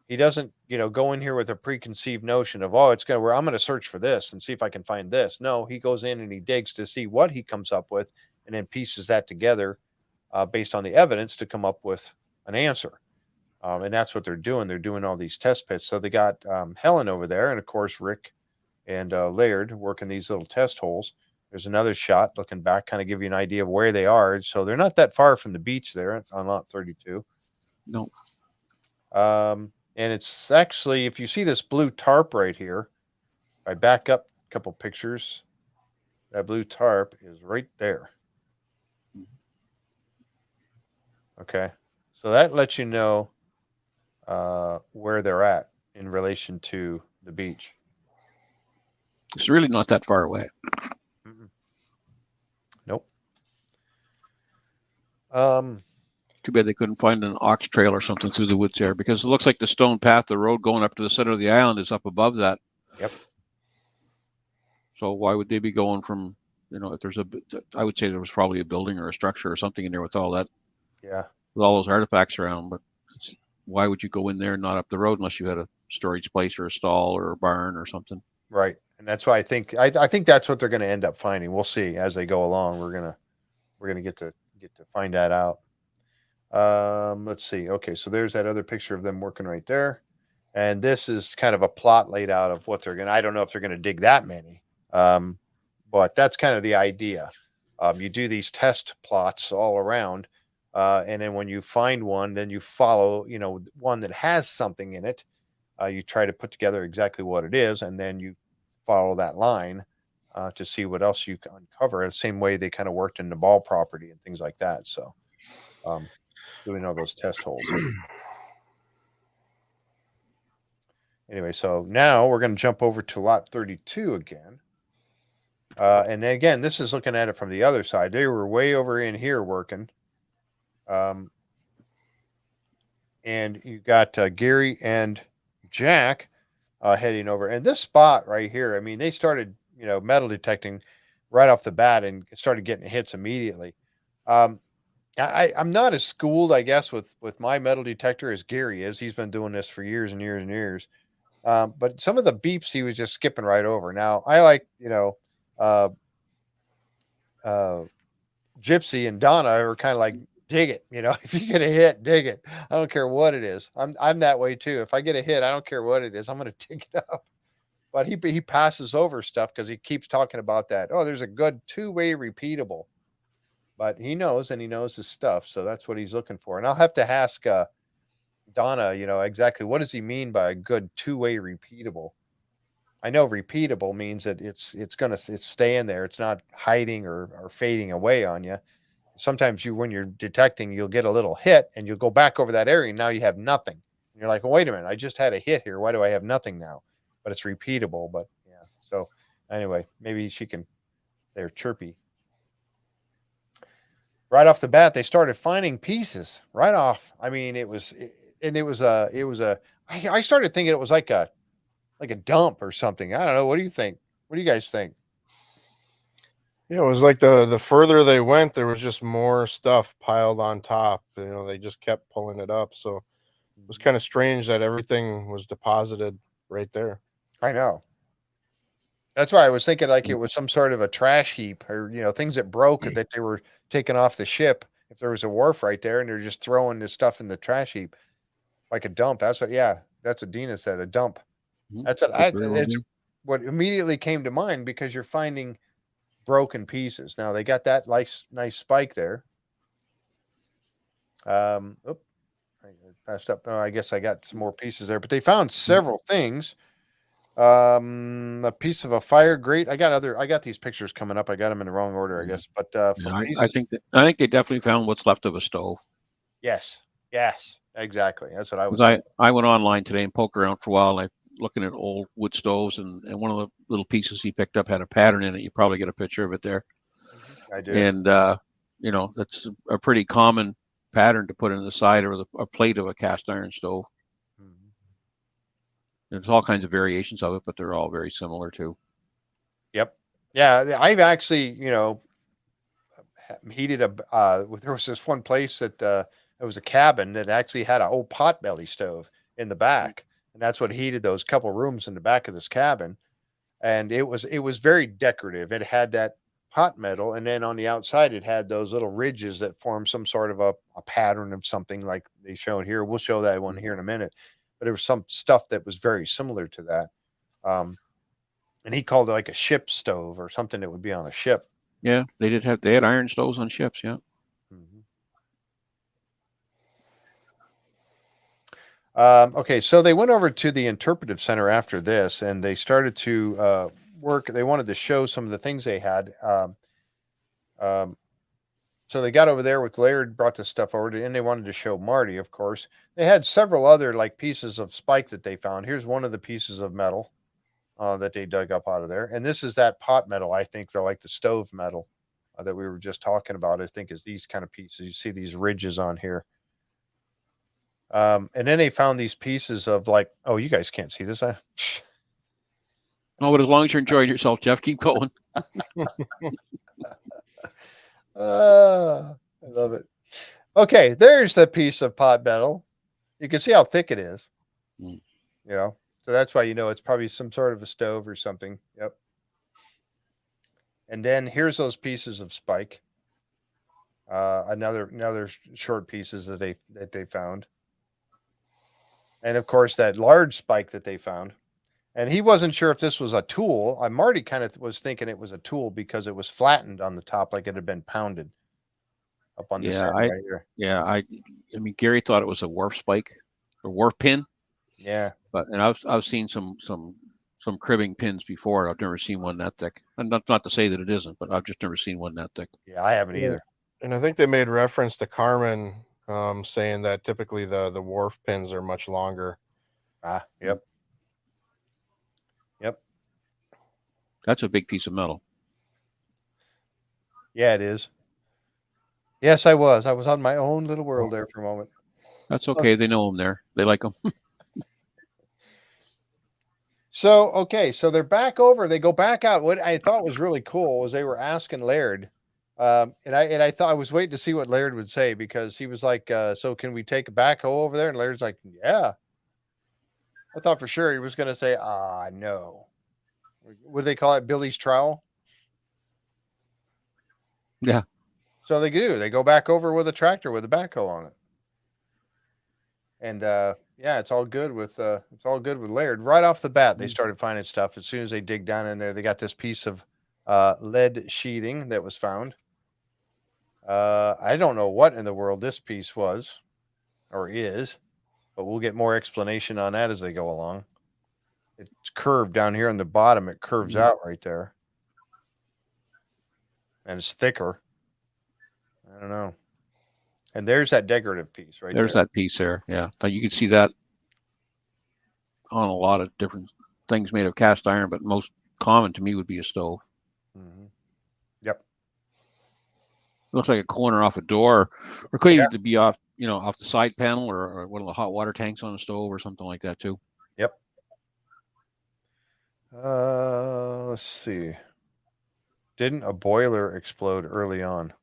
go in here with a preconceived notion of, oh, I'm going to search for this and see if I can find this. No, he goes in and he digs to see what he comes up with and then pieces that together based on the evidence to come up with an answer. And that's what they're doing. They're doing all these test pits. So they got Helen over there, and of course Rick and Laird working these little test holes. There's another shot looking back, kind of give you an idea of where they are. So they're not that far from the beach there on lot 32. No. And it's actually, if you see this blue tarp right here, if I back up a couple pictures, that blue tarp is right there. Okay. So that lets you know where they're at in relation to the beach. It's really not that far away. Mm-mm. Nope. Too bad they couldn't find an ox trail or something through the woods there, because it looks like the stone path, the road going up to the center of the island is up above that. Yep. So why would they be going from, if I would say there was probably a building or a structure or something in there with all that. Yeah. With all those artifacts around, but why would you go in there and not up the road unless you had a storage place or a stall or a barn or something? Right. And that's why I think that's what they're going to end up finding. We'll see as they go along. We're going to get to find that out. Let's see. Okay, so there's that other picture of them working right there. And this is kind of a plot laid out of what I don't know if they're going to dig that many. But that's kind of the idea. You do these test plots all around. And then when you find one, then you follow, one that has something in it. You try to put together exactly what it is, and then you follow that line to see what else you can uncover. The same way they kind of worked in the ball property and things like that. So doing all those test holes. Anyway, so now we're going to jump over to lot 32 again. And then again, this is looking at it from the other side. They were way over in here working. And you got Gary and Jack heading over. And this spot right here, I mean, they started, metal detecting right off the bat and started getting hits immediately. I'm not as schooled, I guess, with my metal detector as Gary is. He's been doing this for years and years and years. But some of the beeps he was just skipping right over. Now, I like, Gypsy and Donna are kind of like, dig it. If you get a hit, dig it. I don't care what it is. I'm that way too. If I get a hit, I don't care what it is. I'm going to dig it up. But he passes over stuff because he keeps talking about that. Oh, there's a good two-way repeatable. But he knows, and he knows his stuff, so that's what he's looking for. And I'll have to ask Donna, exactly what does he mean by a good two-way repeatable? I know repeatable means that it's staying there. It's not hiding or fading away on you. Sometimes when you're detecting, you'll get a little hit and you'll go back over that area and now you have nothing. And you're like, well, wait a minute, I just had a hit here. Why do I have nothing now? But it's repeatable. But yeah. So anyway, maybe they're chirpy. Right off the bat, they started finding pieces right off. I mean, I started thinking it was like a dump or something. I don't know. What do you think? What do you guys think? Yeah, it was like the further they went, there was just more stuff piled on top. They just kept pulling it up. So it was kind of strange that everything was deposited right there. I know. That's why I was thinking like it was some sort of a trash heap or, things that broke that they were taking off the ship. If there was a wharf right there and they're just throwing this stuff in the trash heap like a dump. That's what Dina said, a dump. That's what immediately came to mind because you're finding broken pieces. Now they got that nice spike there. I passed up. Oh, I guess I got some more pieces there, but they found several things. A piece of a fire grate. I got these pictures coming up. I got them in the wrong order, I guess. But I think they definitely found what's left of a stove. Yes, exactly. That's what I was. I went online today and poked around for a while. And looking at old wood stoves, and one of the little pieces he picked up had a pattern in it. You probably get a picture of it there. I do. And that's a pretty common pattern to put in the side or a plate of a cast iron stove. Mm-hmm. There's all kinds of variations of it, but they're all very similar too. Yep. Yeah, I've actually, heated there was this one place that it was a cabin that actually had an old potbelly stove in the back. And that's what heated those couple rooms in the back of this cabin. And it was very decorative. It had that hot metal, and then on the outside it had those little ridges that form some sort of a pattern of something like they showed here. We'll show that one here in a minute. But there was some stuff that was very similar to that. And he called it like a ship stove or something that would be on a ship. Yeah, they had iron stoves on ships, yeah. Mm-hmm. Okay, so they went over to the interpretive center after this, and they started to work. They wanted to show some of the things they had. So they got over there with Laird, brought this stuff over, and they wanted to show Marty, of course. They had several other pieces of spike that they found. Here's one of the pieces of metal that they dug up out of there. And this is that pot metal, I think. They're like the stove metal that we were just talking about, I think, is these kind of pieces. You see these ridges on here. And then they found these pieces of oh, you guys can't see this. Oh, but as long as you're enjoying yourself, Jeff, keep going. I love it. Okay, there's the piece of pot metal. You can see how thick it is. So that's why it's probably some sort of a stove or something. Yep. And then here's those pieces of spike. Another short pieces that they found. And of course, that large spike that they found. And he wasn't sure if this was a tool. Marty kind of was thinking it was a tool because it was flattened on the top like it had been pounded up on the side right here. Yeah, I mean, Gary thought it was a Wharf spike or Wharf pin. Yeah. And I've seen some cribbing pins before. I've never seen one that thick. And not to say that it isn't, but I've just never seen one that thick. Yeah, I haven't either. And I think they made reference to Carmen saying that typically the Wharf pins are much longer. Yep. That's a big piece of metal. Yeah, it is. Yes, I was on my own little world there for a moment. That's okay. They know them there. They like them. So they're back over. They go back out. What I thought was really cool was they were asking Laird, and I thought I was waiting to see what Laird would say because he was like, "So can we take a backhoe over there?" And Laird's like, "Yeah." I thought for sure he was going to say, no. What do they call it? Billy's trowel? Yeah. So they do. They go back over with a tractor with a backhoe on it. And yeah, it's all good with Laird. Right off the bat, they started finding stuff. As soon as they dig down in there, they got this piece of lead sheeting that was found. I don't know what in the world this piece was or is, but we'll get more explanation on that as they go along. It's curved down here on the bottom. It curves out right there. And it's thicker. I don't know. And there's that decorative piece right there. There's that piece there. Yeah. But you can see that on a lot of different things made of cast iron, but most common to me would be a stove. Mm-hmm. Yep. Looks like a corner off a door, or could even be off, off the side panel or one of the hot water tanks on a stove or something like that too. Yep. Let's see. Didn't a boiler explode early on?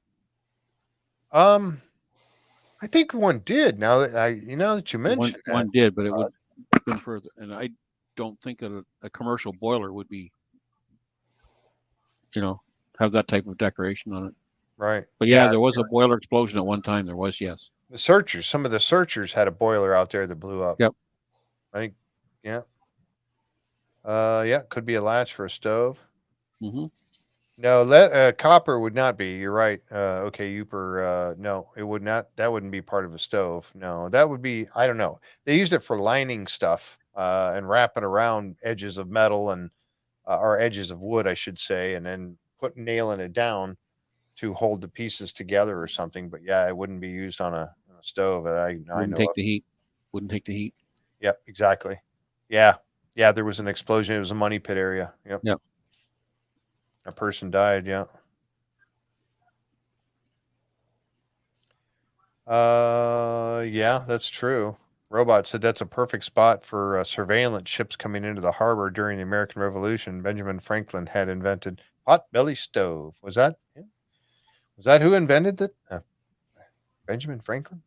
I think one did. Now that you mentioned one did, but it would have been further. And I don't think that a commercial boiler would be, have that type of decoration on it. Right. But yeah, there was a boiler explosion at one time. There was, yes. Some of the searchers had a boiler out there that blew up. Yep. I think, yeah. Could be a latch for a stove. Mm-hmm. No, copper would not be. You're right. Okay, Uper. No, it would not. That wouldn't be part of a stove. No, that would be. I don't know. They used it for lining stuff and wrapping around edges of metal and or edges of wood, I should say, and then nailing it down to hold the pieces together or something. But yeah, it wouldn't be used on a stove. I Wouldn't take the heat. Wouldn't take the heat. Yep, exactly. Yeah. There was an explosion. It was a money pit area. Yep. A person died. Yeah. Yeah, that's true. Robot said that's a perfect spot for surveillance ships coming into the harbor during the American Revolution. Benjamin Franklin had invented pot-belly stove. Was that him? Was that who invented it? Benjamin Franklin?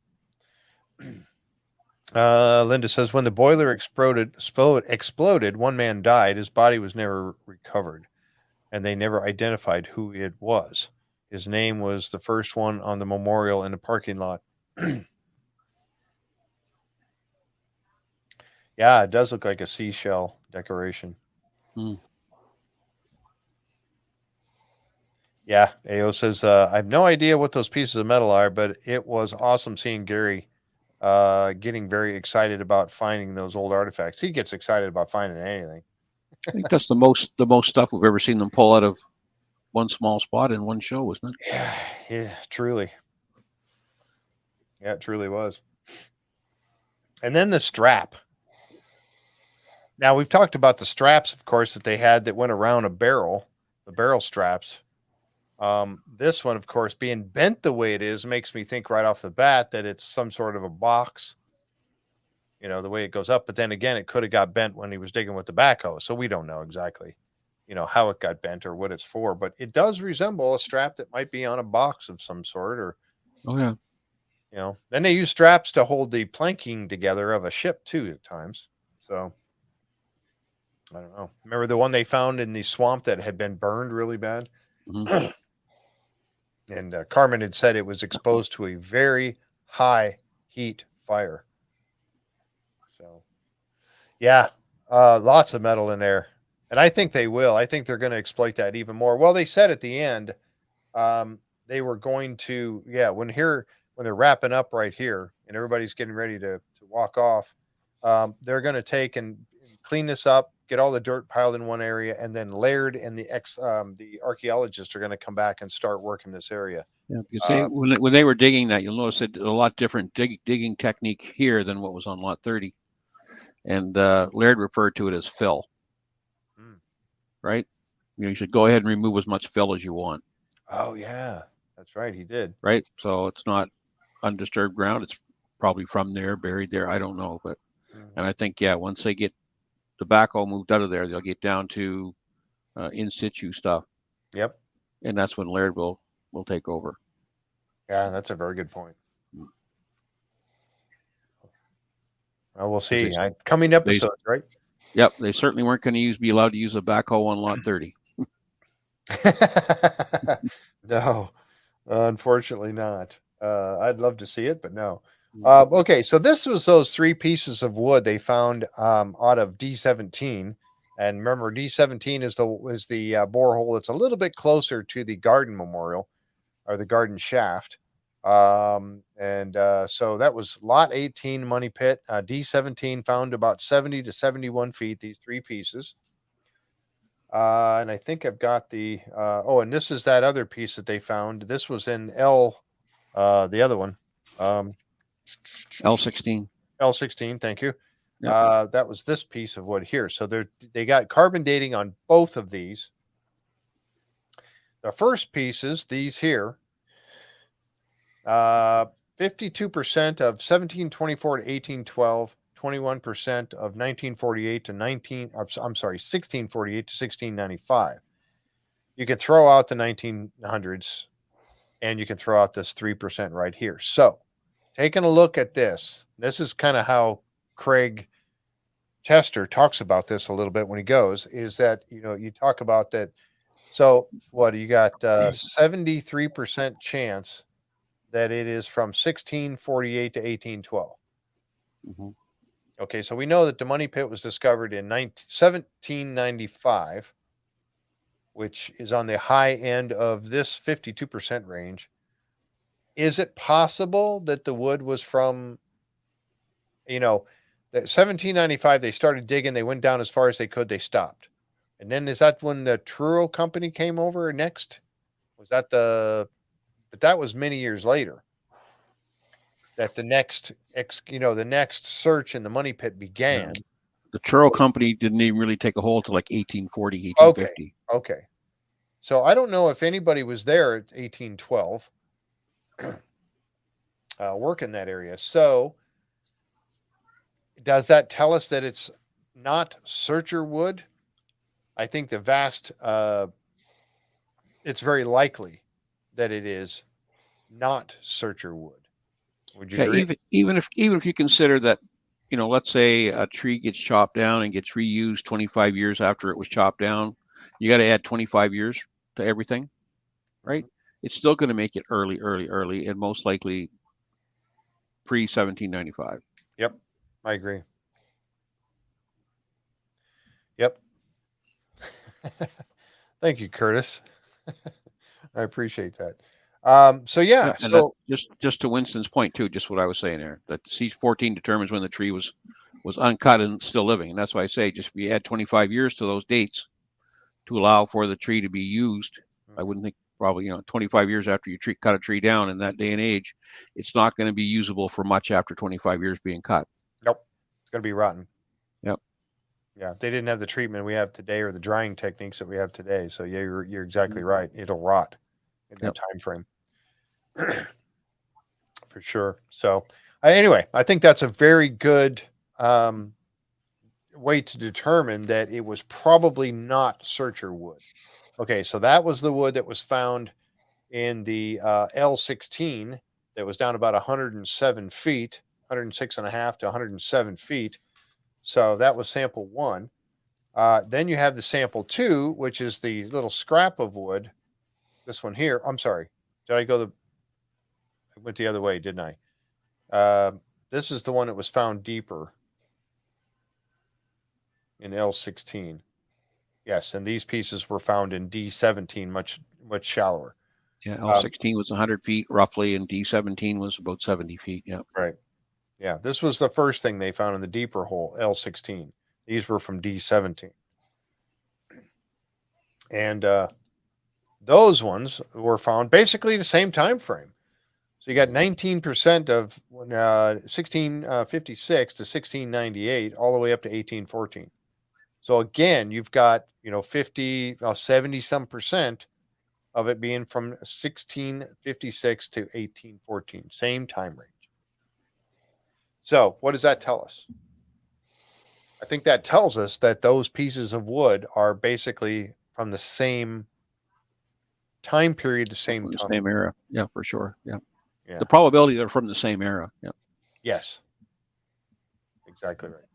Linda says when the boiler exploded, one man died. His body was never recovered, and they never identified who it was. His name was the first one on the memorial in the parking lot. Yeah, it does look like a seashell decoration. Yeah, AO says, I have no idea what those pieces of metal are, but it was awesome seeing Gary getting very excited about finding those old artifacts. He gets excited about finding anything. I think that's the most stuff we've ever seen them pull out of one small spot in one show, wasn't it? Yeah, truly. Yeah, it truly was. And then the strap. Now, we've talked about the straps, of course, that they had that went around a barrel, the barrel straps. This one, of course, being bent the way it is, makes me think right off the bat that it's some sort of a box, the way it goes up. But then again, it could have got bent when he was digging with the backhoe. So we don't know exactly, how it got bent or what it's for. But it does resemble a strap that might be on a box of some sort or. Oh, yeah. Then they use straps to hold the planking together of a ship too at times. So I don't know. Remember the one they found in the swamp that had been burned really bad? Mm-hmm. And Carmen had said it was exposed to a very high heat fire. So, yeah, lots of metal in there. And I think they will. I think they're going to exploit that even more. Well, they said at the end they were going to, when they're wrapping up right here and everybody's getting ready to walk off, they're going to take and clean this up, get all the dirt piled in one area, and then Laird and the archaeologists are going to come back and start working this area. Yeah, because when they were digging that, you'll notice that a lot different digging technique here than what was on lot 30. And Laird referred to it as fill. Right? You should go ahead and remove as much fill as you want. Oh, yeah. That's right. He did. Right? So it's not undisturbed ground. It's probably from there, buried there. I don't know. But and I think, once they get the backhoe moved out of there, they'll get down to in situ stuff. Yep. And that's when Laird will take over. Yeah, that's a very good point. Well, we'll see. Coming episodes, right? Yep. They certainly weren't going to be allowed to use a backhoe on lot 30. No. Unfortunately not. I'd love to see it, but no. Mm. Okay, so this was those three pieces of wood they found out of D17. And remember, D17 is the borehole that's a little bit closer to the garden memorial or the garden shaft. So that was lot 18 money pit. D17 found about 70 to 71 feet, these three pieces. And I think I've got and this is that other piece that they found. This was in the other one, um, L16. L16. Thank you. Yep. That was this piece of wood here. So they got carbon dating on both of these. The first pieces, these here, 52% of 1724 to 1812, 21% of 1948 to 1648 to 1695. You could throw out the 1900s and you can throw out this 3% right here. So, taking a look at this is kind of how Craig Tester talks about this a little bit when he goes, is that, you talk about that. So, what do you got? 73% chance that it is from 1648 to 1812. Mhm. Okay, so we know that the money pit was discovered in 1795, which is on the high end of this 52% range. Is it possible that the wood was from, that 1795, they started digging, they went down as far as they could, they stopped. And then is that when the Truro company came over next? Was that but that was many years later that the next, the next search in the money pit began. The Truro company didn't even really take a hold till like 1840, Okay. 1850. Okay. So I don't know if anybody was there at 1812 working that area. So does that tell us that it's not searcher wood? I think it's very likely that it is not searcher wood. Would you Yeah, agree? even if you consider that, let's say a tree gets chopped down and gets reused 25 years after it was chopped down, you got to add 25 years to everything, right? Mhm. It's still going to make it early, and most likely pre 1795. Yep, I agree. Yep. Thank you, Curtis. I appreciate that. So yeah, Yeah, and that so just to Winston's point too, just what I was saying there, that C14 determines when the tree was uncut and still living, and that's why I say just if you add 25 years to those dates to allow for the tree to be used, I wouldn't think probably 25 years after you cut a tree down in that day and age, it's not going to be usable for much after 25 years being cut. nope, it's going to be rotten. Yep. Yeah, they didn't have the treatment we have today or the drying techniques that we have today. So yeah, you're exactly Mhm. right. It'll rot in that Yep. time frame. For sure. So anyway, I think that's a very good way to determine that it was probably not searcher wood. Okay, so that was the wood that was found in the L16 that was down about 107 feet, 106 and a half to 107 feet. So that was sample one. Then you have the sample two, which is the little scrap of wood. This one here. I'm sorry. Did I I went the other way, didn't I? This is the one that was found deeper in L16. Yes, and these pieces were found in D17, much shallower. Yeah, L16 was 100 feet roughly, and D17 was about 70 feet. Yeah. Right. Yeah, this was the first thing they found in the deeper hole, L16. These were from D17. And those ones were found basically the same time frame. So you got 19% of 1656 to 1698, all the way up to 1814. So again, you've got 50, 70 some percent of it being from 1656 to 1814, same time range. So what does that tell us? I think that tells us that those pieces of wood are basically from the same time period, the same From the time. same era. Yeah, for sure. Yeah. Yeah. The probability they're from the same era. Yeah. Yes. Exactly right.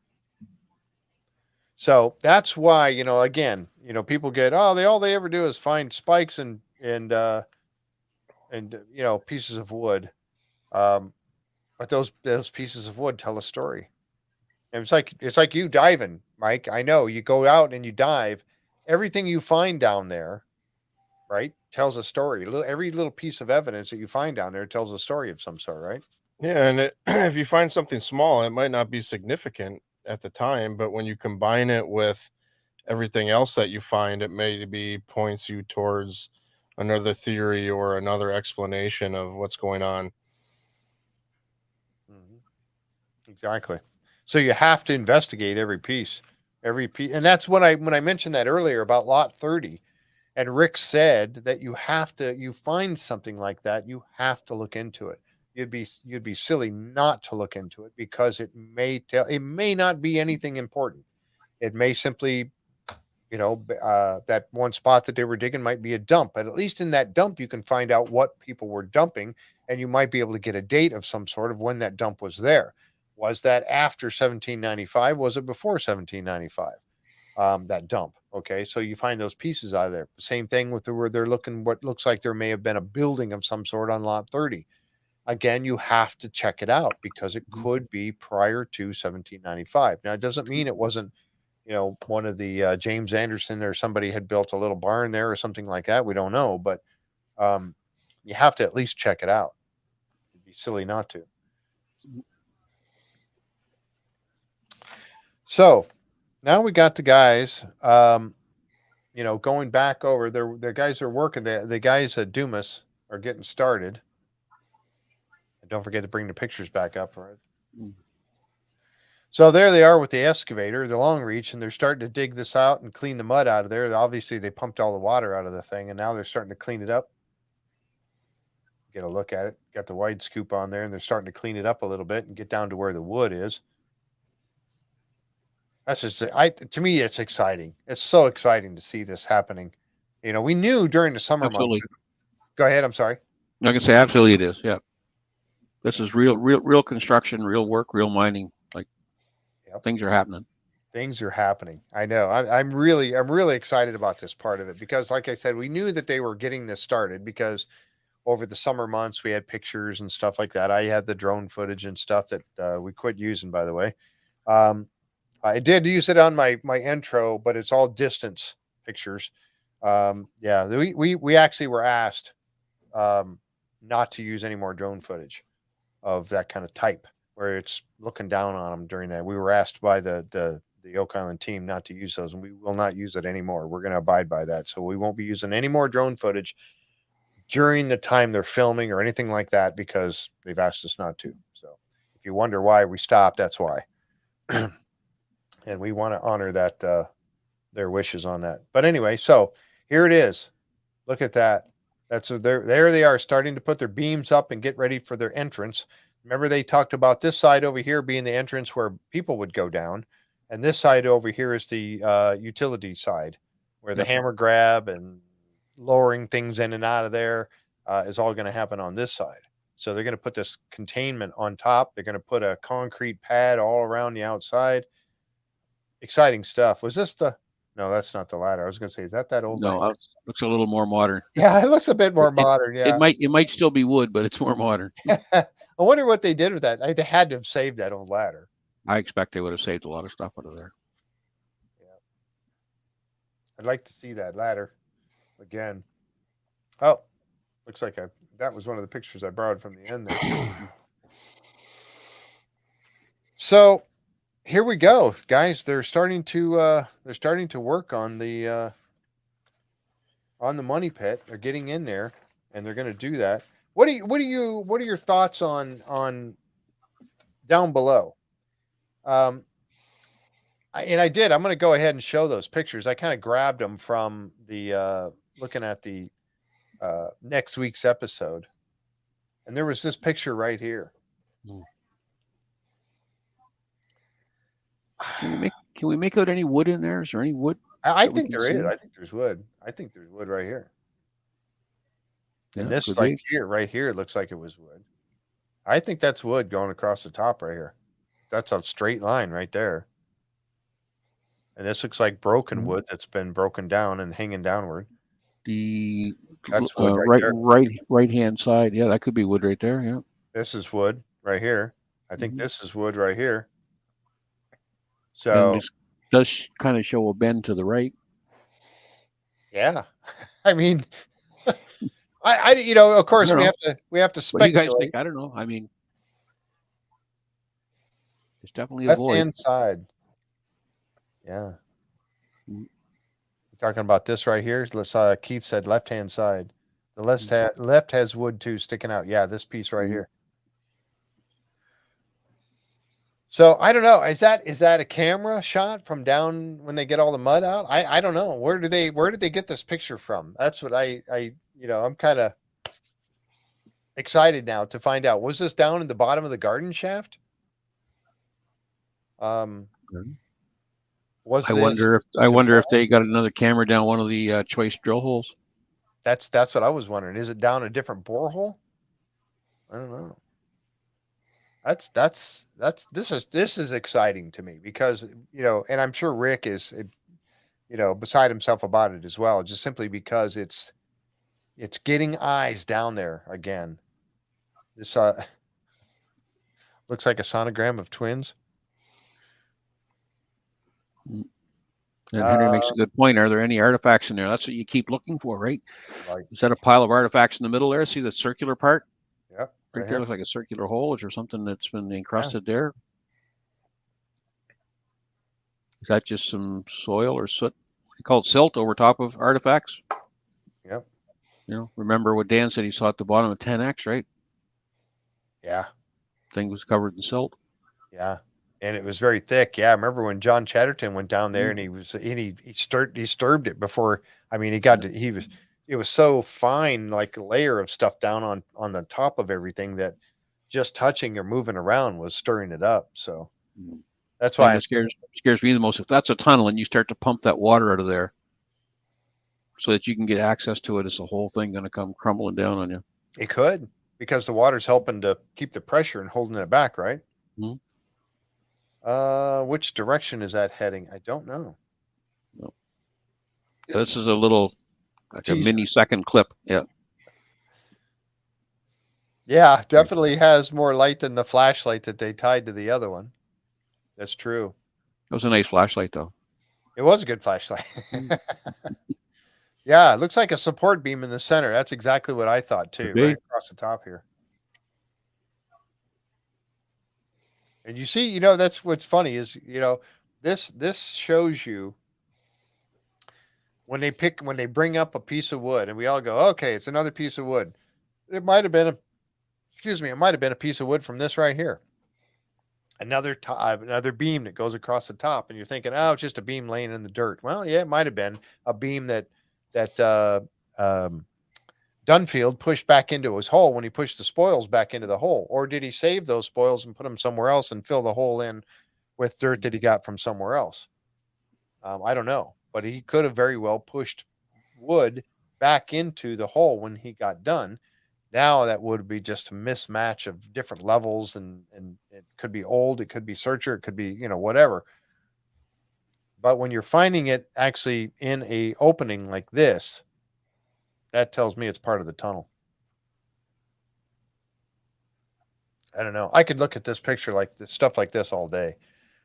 So that's why, again, people get, all they ever do is find spikes and and pieces of wood. But those pieces of wood tell a story. And it's like you diving, Mike. I know you go out and you dive. Everything you find down there, right, tells a story. Every little piece of evidence that you find down there tells a story of some sort, right? Yeah, and if you find something small, it might not be significant at the time, but when you combine it with everything else that you find, it maybe points you towards another theory or another explanation of what's going on. Exactly. So you have to investigate every piece, and that's when I mentioned that earlier about Lot 30, and Rick said that you find something like that, you have to look into it. You'd be silly not to look into it because it may not be anything important. It may simply that one spot that they were digging might be a dump, but at least in that dump, you can find out what people were dumping, and you might be able to get a date of some sort of when that dump was there. Was that after 1795? Was it before 1795? That dump. Okay, so you find those pieces out of there. Same thing with where they're looking. What looks like there may have been a building of some sort on lot 30. Again, you have to check it out because it could be prior to 1795. Now, it doesn't mean it wasn't one of the James Anderson or somebody had built a little barn there or something like that. We don't know, but you have to at least check it out. It'd be silly not to. So now we got the guys, going back over. Their guys are working. The guys at Dumas are getting started. And don't forget to bring the pictures back up, right? So there they are with the excavator, the long reach, and they're starting to dig this out and clean the mud out of there. Obviously, they pumped all the water out of the thing, and now they're starting to clean it up. Get a look at it. Got the wide scoop on there, and they're starting to clean it up a little bit and get down to where the wood is. That's just, to me, it's exciting. It's so exciting to see this happening. We knew during the summer months. Go ahead. I'm sorry. I can say absolutely it is. Yeah. This is real construction, real work, real mining. Like things are happening. Things are happening. I know. I'm really excited about this part of it because, like I said, we knew that they were getting this started because over the summer months we had pictures and stuff like that. I had the drone footage and stuff that we quit using, by the way. I did use it on my intro, but it's all distance pictures. Yeah, we actually were asked not to use any more drone footage of that kind of type where it's looking down on them during that. We were asked by the Oak Island team not to use those, and we will not use it anymore. We're going to abide by that. So we won't be using any more drone footage during the time they're filming or anything like that because they've asked us not to. So if you wonder why we stopped, that's why. And we want to honor that their wishes on that. But anyway, so here it is. Look at that. There they are starting to put their beams up and get ready for their entrance. Remember they talked about this side over here being the entrance where people would go down. And this side over here is the utility side where the hammer grab and lowering things in and out of there is all going to happen on this side. So they're going to put this containment on top. They're going to put a concrete pad all around the outside. Exciting stuff. Was this no, that's not the ladder. I was going to say, is that old No, ladder? looks a little more modern. Yeah, it looks a bit more modern. Yeah. It might still be wood, but it's more modern. I wonder what they did with that. They had to have saved that old ladder. I expect they would have saved a lot of stuff out of there. Yeah. I'd like to see that ladder again. Oh, looks like that was one of the pictures I borrowed from the end there. So here we go, guys. They're starting to work on the money pit. They're getting in there, and they're going to do that. What are your thoughts on down below? I'm going to go ahead and show those pictures. I kind of grabbed them from the looking at the next week's episode, and there was this picture right here. Can we make out any wood in there? Is there any wood? I think there is. I think there's wood. I think there's wood right here. And this right here, it looks like it was wood. I think that's wood going across the top right here. That's a straight line right there. And this looks like broken wood that's been broken down and hanging downward. The That's wood right there. right hand side. Yeah, that could be wood right there. Yeah. This is wood right here. I think Mhm. this is wood right here. And So this does kind of show a bend to the right. yeah, I mean, of I course don't know. we have to What do you guys speculate. think? I don't know. I mean, it's definitely a Left void. hand side. Yeah. Mm. We're talking about this right here. Let's Keith said left hand side. The Mm. left has wood too sticking out. Yeah, this piece right Mm. here. So I don't know. Is that a camera shot from down when they get all the mud out? I don't know. Where did they get this picture from? That's what I'm kind of excited now to find out. Was this down in the bottom of the garden shaft? Was I this wonder if they got another camera down one of the choice drill holes. That's what I was wondering. Is it down a different borehole? I don't know. This is exciting to me because and I'm sure Rick is beside himself about it as well, just simply because it's getting eyes down there again. This looks like a sonogram of twins. And Henry makes a good point. Are there any artifacts in there? That's what you keep looking for, right? Right. Is that a pile of artifacts in the middle there? See the circular part? Yeah. Right there looks like a circular hole. Is there something that's been encrusted there? Is that just some soil or soot? You call it silt over top of artifacts? Yep. Remember what Dan said he saw at the bottom of 10X, right? Yeah. Thing was covered in silt. Yeah. And it was very thick. Yeah. I remember when John Chatterton went down there and he disturbed it before. I mean, it was so fine, like a layer of stuff down on the top of everything that just touching or moving around was stirring it up. So that's why it scares me the most. If that's a tunnel and you start to pump that water out of there so that you can get access to it, is the whole thing going to come crumbling down on you? It could, because the water's helping to keep the pressure and holding it back, right? Mm-hmm. Which direction is that heading? I don't know. No. Yeah, this is a little a mini second clip. Yeah. Yeah, definitely has more light than the flashlight that they tied to the other one. That's true. It was a nice flashlight, though. It was a good flashlight. Yeah, it looks like a support beam in the center. That's exactly what I thought too, right across the top here. And you see, that's what's funny is, this shows you when they bring up a piece of wood and we all go, okay, it's another piece of wood. It might have been a piece of wood from this right here. Another beam that goes across the top, and you're thinking, oh, it's just a beam laying in the dirt. Well, yeah, it might have been a beam that Dunfield pushed back into his hole when he pushed the spoils back into the hole. Or did he save those spoils and put them somewhere else and fill the hole in with dirt that he got from somewhere else? I don't know, but he could have very well pushed wood back into the hole when he got done. Now that would be just a mismatch of different levels, and it could be old, it could be searcher, it could be, whatever. But when you're finding it actually in a opening like this, that tells me it's part of the tunnel. I don't know. I could look at this picture like this, stuff like this all day,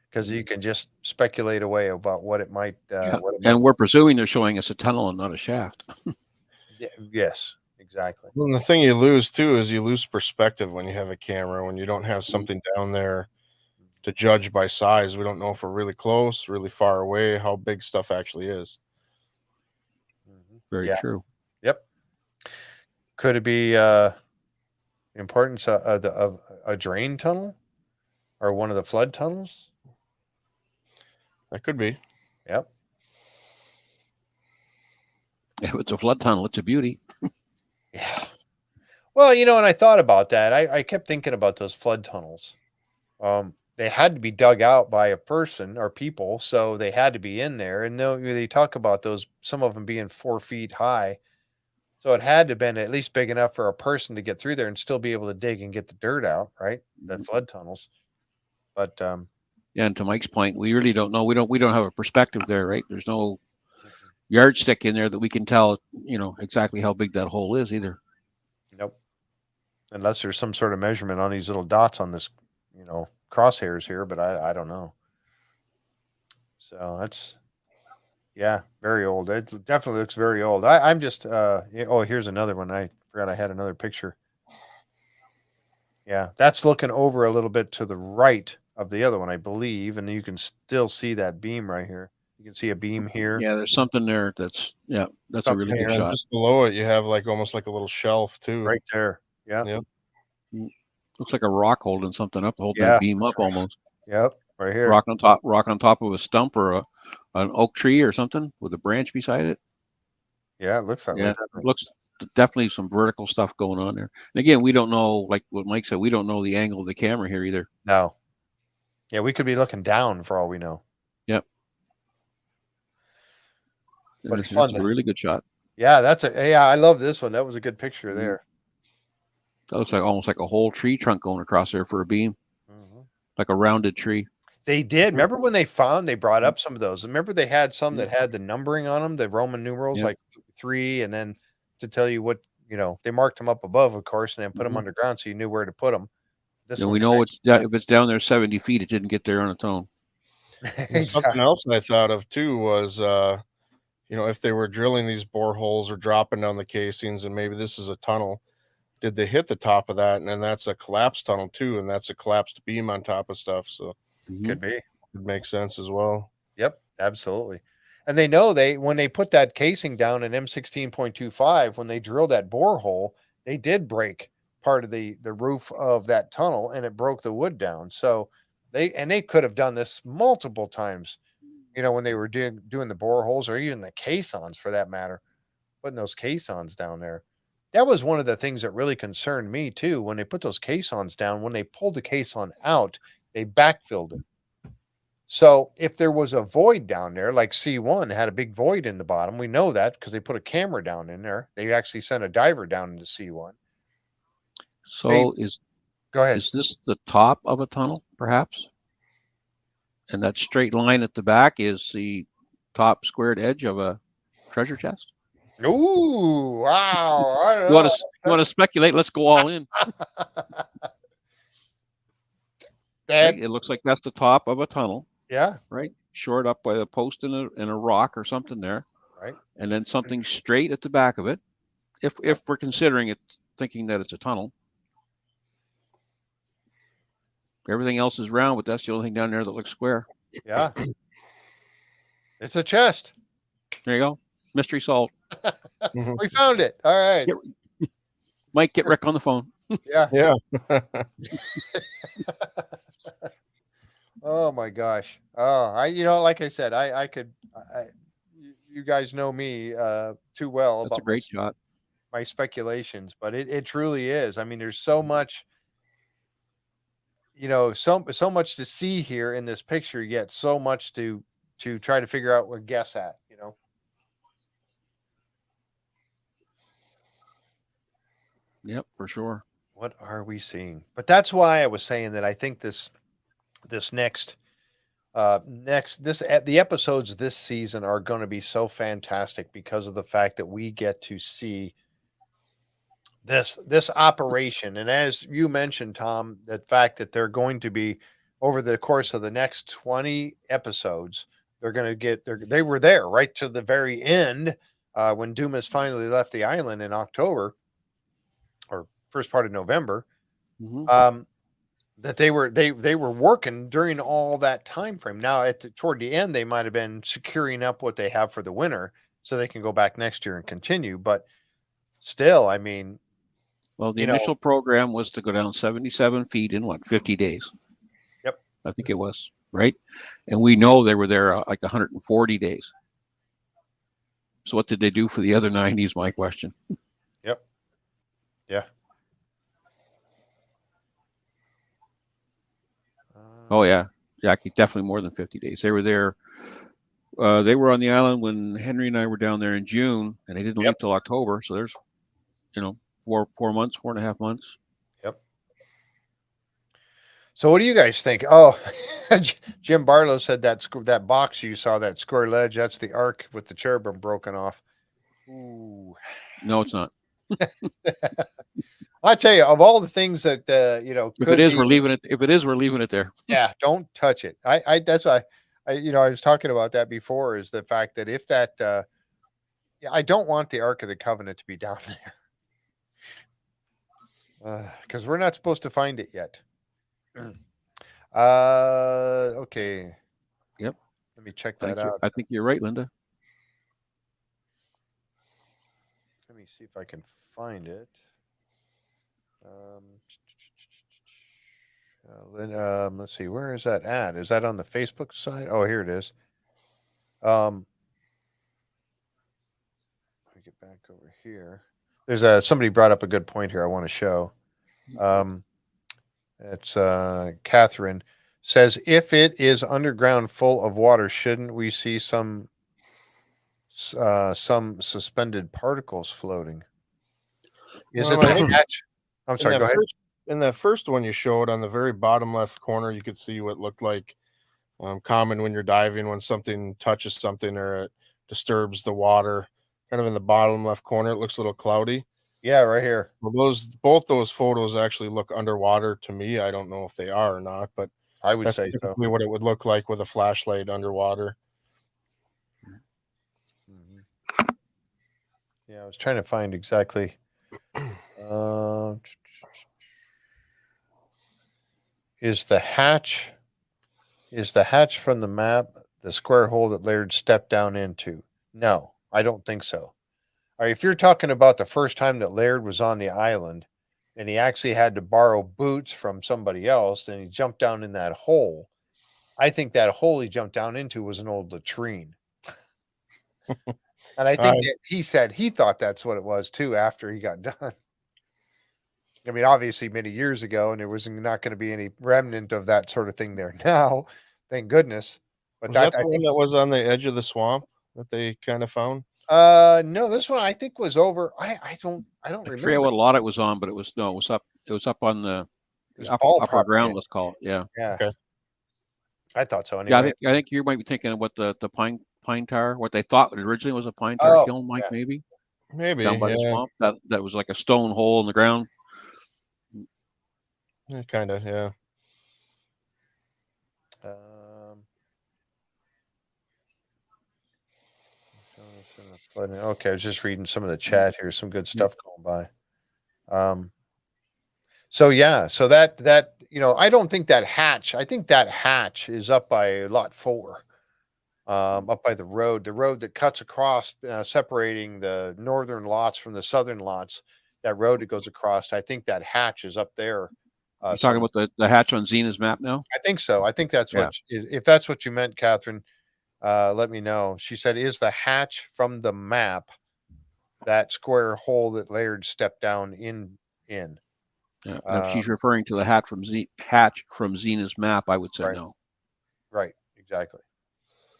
because you can just speculate away about what it might. And we're presuming they're showing us a tunnel and not a shaft. Yes, exactly. Well, the thing you lose too is you lose perspective when you have a camera, when you don't have something down there to judge by size. We don't know if we're really close, really far away, how big stuff actually is. Very true. Yep. Could it be importance of a drain tunnel or one of the flood tunnels? That could be. Yep. If it's a flood tunnel, it's a beauty. Yeah. Well, and I thought about that. I kept thinking about those flood tunnels. They had to be dug out by a person or people, so they had to be in there. And they talk about some of them being 4 feet high. So it had to have been at least big enough for a person to get through there and still be able to dig and get the dirt out, right? The flood tunnels. But yeah, and to Mike's point, we really don't know. We don't have a perspective there, right? There's no yardstick in there that we can tell, you know, exactly how big that hole is either. Nope. Unless there's some sort of measurement on these little dots on this, you know, crosshairs here, but I don't know. So that's, yeah, very old. It definitely looks very old. I'm just, oh, here's another one. I forgot I had another picture. Yeah, that's looking over a little bit to the right of the other one, I believe, and you can still see that beam right here. You can see a beam here. Yeah, there's something there that's, yeah, that's a Something really good here. shot. Just below it, you have like almost like a little shelf too. Right there. Yeah. Yep. Looks like a rock holding something up, holding Yeah. that beam up almost. Yep. Right here. Rock on top of a stump or an oak tree or something with a branch beside it. Yeah, it looks that way. Yeah, doesn't it? looks definitely some vertical stuff going on there. And again, we don't know, like what Mike said, we don't know the angle of the camera here either. No. Yeah, we could be looking down for all we know. Yep. But it's that's fun. a really good shot. Yeah, yeah, I love this one. That was a good picture there. That looks like almost like a whole tree trunk going across there for a beam, like a rounded tree. They did. Remember when they brought up some of those. Remember they had some that had the numbering on them, the Roman numerals, like 3, and then to tell you what, you know, they marked them up above, of course, and then put them underground so you knew where to put them. This And one we know if it's down there 70 feet, it didn't get there on its own. Exactly. Something else I thought of too was, you know, if they were drilling these boreholes or dropping down the casings, and maybe this is a tunnel, did they hit the top of that? And then that's a collapsed tunnel too, and that's a collapsed beam on top of stuff. So Could be. it makes sense as well. Yep, absolutely. And they know when they put that casing down in M16.25, when they drilled that borehole, they did break part of the roof of that tunnel, and it broke the wood down. So they could have done this multiple times, you know, when they were doing the boreholes, or even the caissons for that matter, putting those caissons down there. That was one of the things that really concerned me too. When they put those caissons down, when they pulled the caisson out, they backfilled it. So if there was a void down there, like C1 had a big void in the bottom, we know that because they put a camera down in there. They actually sent a diver down into C1. So go ahead. Is this the top of a tunnel, perhaps? And that straight line at the back is the top squared edge of a treasure chest? Ooh, wow. I don't You know. want to speculate? Let's go all in. Right? It looks like that's the top of a tunnel. Yeah. Right? Shored up by a post and a rock or something there. Right. And then something straight at the back of it. If we're considering it, thinking that it's a tunnel. Everything else is round, but that's the only thing down there that looks square. Yeah. It's a chest. There you go. Mystery solved. We found it. All right. Mike, get Rick on the phone. Yeah. Yeah. Oh my gosh. Oh, you know, like I said, you guys know me too well. That's a great shot. My speculations, but it truly is. I mean, there's so much, you know, so much to see here in this picture, yet so much to try to figure out or guess at, you know. Yep, for sure. What are we seeing? But that's why I was saying that I think the episodes this season are going to be so fantastic because of the fact that we get to see this operation. And as you mentioned, Tom, the fact that they're going to be over the course of the next 20 episodes, they're going to they were there right to the very end when Dumas finally left the island in October or first part of November. That they were working during all that time frame. Now toward the end, they might have been securing up what they have for the winter so they can go back next year and continue. But still, I mean, well, the initial program was to go down 77 feet in 50 days. Yep. I think it was, right? And we know they were there like 140 days. So what did they do for the other 90 is my question. Yep. Yeah. Oh yeah, Jackie, definitely more than 50 days. They were there. They were on the island when Henry and I were down there in June, and they didn't leave till October. So there's, 4.5 months. Yep. So what do you guys think? Oh, Jim Barlow said that box you saw, that square ledge, that's the ark with the cherubim broken off. Ooh. No, it's not. I tell you, of all the things that If it could is, be, we're leaving it. If it is, we're leaving it there. yeah, don't touch it. I that's why I was talking about that before, is the fact that if that yeah, I don't want the Ark of the Covenant to be down there. Because we're not supposed to find it yet. Okay. Yep. Let me check I that think, out. I think you're right, Linda. Let me see if I can find it. Let's see, where is that at? Is that on the Facebook side? Oh, here it is. Let me get back over here. There's somebody brought up a good point here I want to show. It's Catherine says, if it is underground full of water, shouldn't we see some suspended particles floating? Is Well, it I the think hatch? I'm in sorry, that go ahead. in that first one you showed on the very bottom left corner, you could see what looked like common when you're diving, when something touches something or it disturbs the water. Kind of in the bottom left corner, it looks a little cloudy. Yeah, right here. Well, both those photos actually look underwater to me. I don't know if they are or not, but I would that's say so. typically what it would look like with a flashlight underwater. Mhm. Yeah, I was trying to find exactly. Is the hatch from the map the square hole that Laird stepped down into? No, I don't think so. If you're talking about the first time that Laird was on the island and he actually had to borrow boots from somebody else and he jumped down in that hole, I think that hole he jumped down into was an old latrine. And I think that he said he thought that's what it was too after he got done. I mean, obviously many years ago, and there was not going to be any remnant of that sort of thing there now. Thank goodness. But Was that that I the one think that was on the edge of the swamp that they kind of found? no, this one I think was over. I don't I forget remember. what lot it was on, but it was no, it was up. It was up on the It was upper ballpark. ground. Let's call it. Yeah. Yeah. Okay. I thought so Yeah, anyway. I think you might be thinking of what the pine tar, what they thought originally was a pine tar Oh, kiln, Mike, yeah. maybe Maybe, down by the yeah. swamp. That was like a stone hole in the ground. Kind of, yeah. Okay, I was just reading some of the chat here. Some good stuff going by. So yeah, so that I don't think that hatch. I think that hatch is up by lot 4, up by the road that cuts across, separating the northern lots from the southern lots. That road that goes across. I think that hatch is up there. You're talking about the hatch on Xena's map now? I think so. I think that's Yeah. if that's what you meant, Catherine. Let me know. She said, "Is the hatch from the map that square hole that Laird stepped down in?" Yeah. And if she's referring to the hatch from Xena's map, I would say Right. no. Right. Exactly.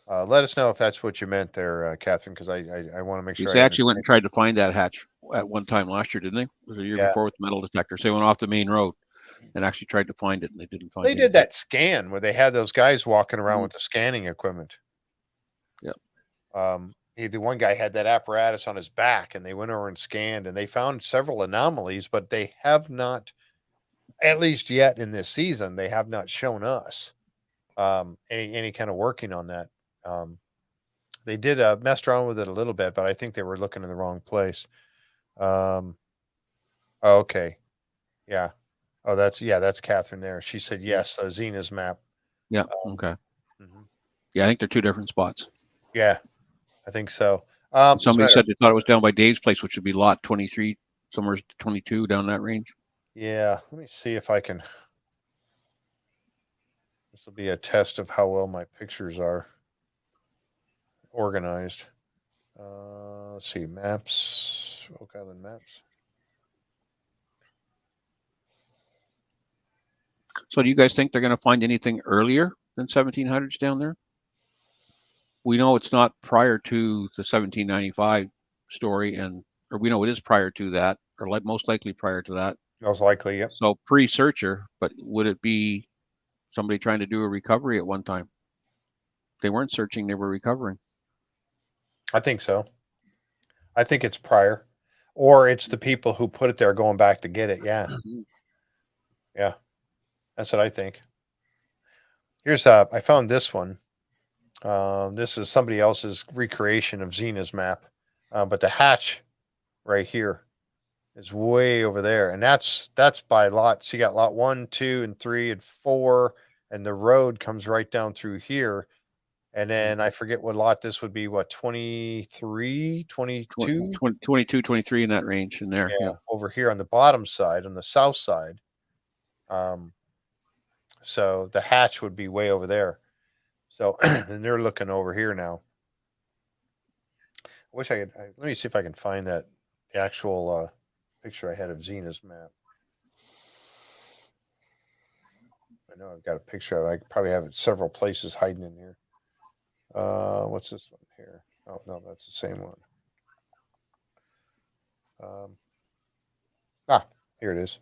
Let us know if that's what you meant there, Catherine, because I want to make sure. Because they actually went and tried to find that hatch at one time last year, didn't they? It was a year before with the metal detectors. They went off the main road and actually tried to find it, and they didn't find it. They did that scan where they had those guys walking around with the scanning equipment. Yeah. The one guy had that apparatus on his back, and they went over and scanned, and they found several anomalies, but they have not, at least yet in this season, they have not shown us any kind of working on that. They did messed around with it a little bit, but I think they were looking in the wrong place. Okay, yeah. Oh, that's Catherine there. She said yes, Xena's map. Yeah. Okay. Yeah, I think they're two different spots. Yeah, I think so. Somebody said they thought it was down by Dave's place, which would be lot 23, somewhere 22 down that range. Yeah, let me see if I can. This will be a test of how well my pictures are organized. Let's see, maps, Oak Island maps. So do you guys think they're going to find anything earlier than 1700s down there? We know it's not prior to the 1795 story, or we know it is prior to that, or most likely prior to that. Most likely, yep. So pre-searcher, but would it be somebody trying to do a recovery at one time. They weren't searching; they were recovering. I think so. I think it's prior, or it's the people who put it there going back to get it. Yeah, yeah, that's what I think. Here's I found this one. This is somebody else's recreation of Xena's map, but the hatch right here is way over there, and that's by lots. You got lot 1, 2, and 3, and 4, and the road comes right down through here. And then I forget what lot this would be. What 23, 22? 22, 23 in that range in there. Yeah, Yeah. over here on the bottom side, on the south side. So the hatch would be way over there. So and they're looking over here now. I wish I could. Let me see if I can find that the actual picture I had of Xena's map. I know I've got a picture of it. I probably have it several places hiding in here. What's this one here? Oh no, that's the same one. Here it is.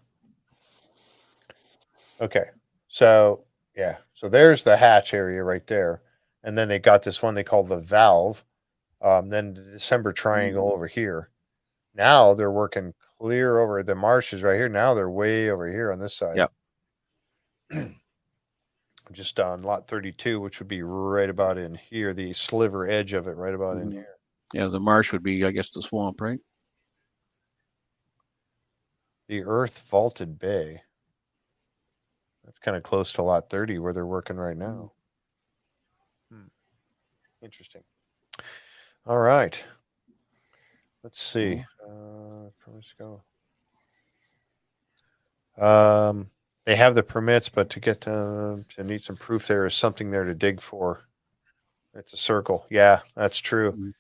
Okay, so yeah, so there's the hatch area right there, and then they got this one they call the valve. Then the December triangle over here. Now they're working clear over the marshes right here. Now they're way over here on this side. Yep. Just on lot 32, which would be right about in here, the sliver edge of it, right about in here. Yeah, the marsh would be, I guess, the swamp, right? The Earth Vaulted Bay. That's kind of close to lot 30 where they're working right now. Interesting. All right. Let's see. Let's go. They have the permits, but to get to need some proof, there is something there to dig for. It's a circle. Yeah, that's true.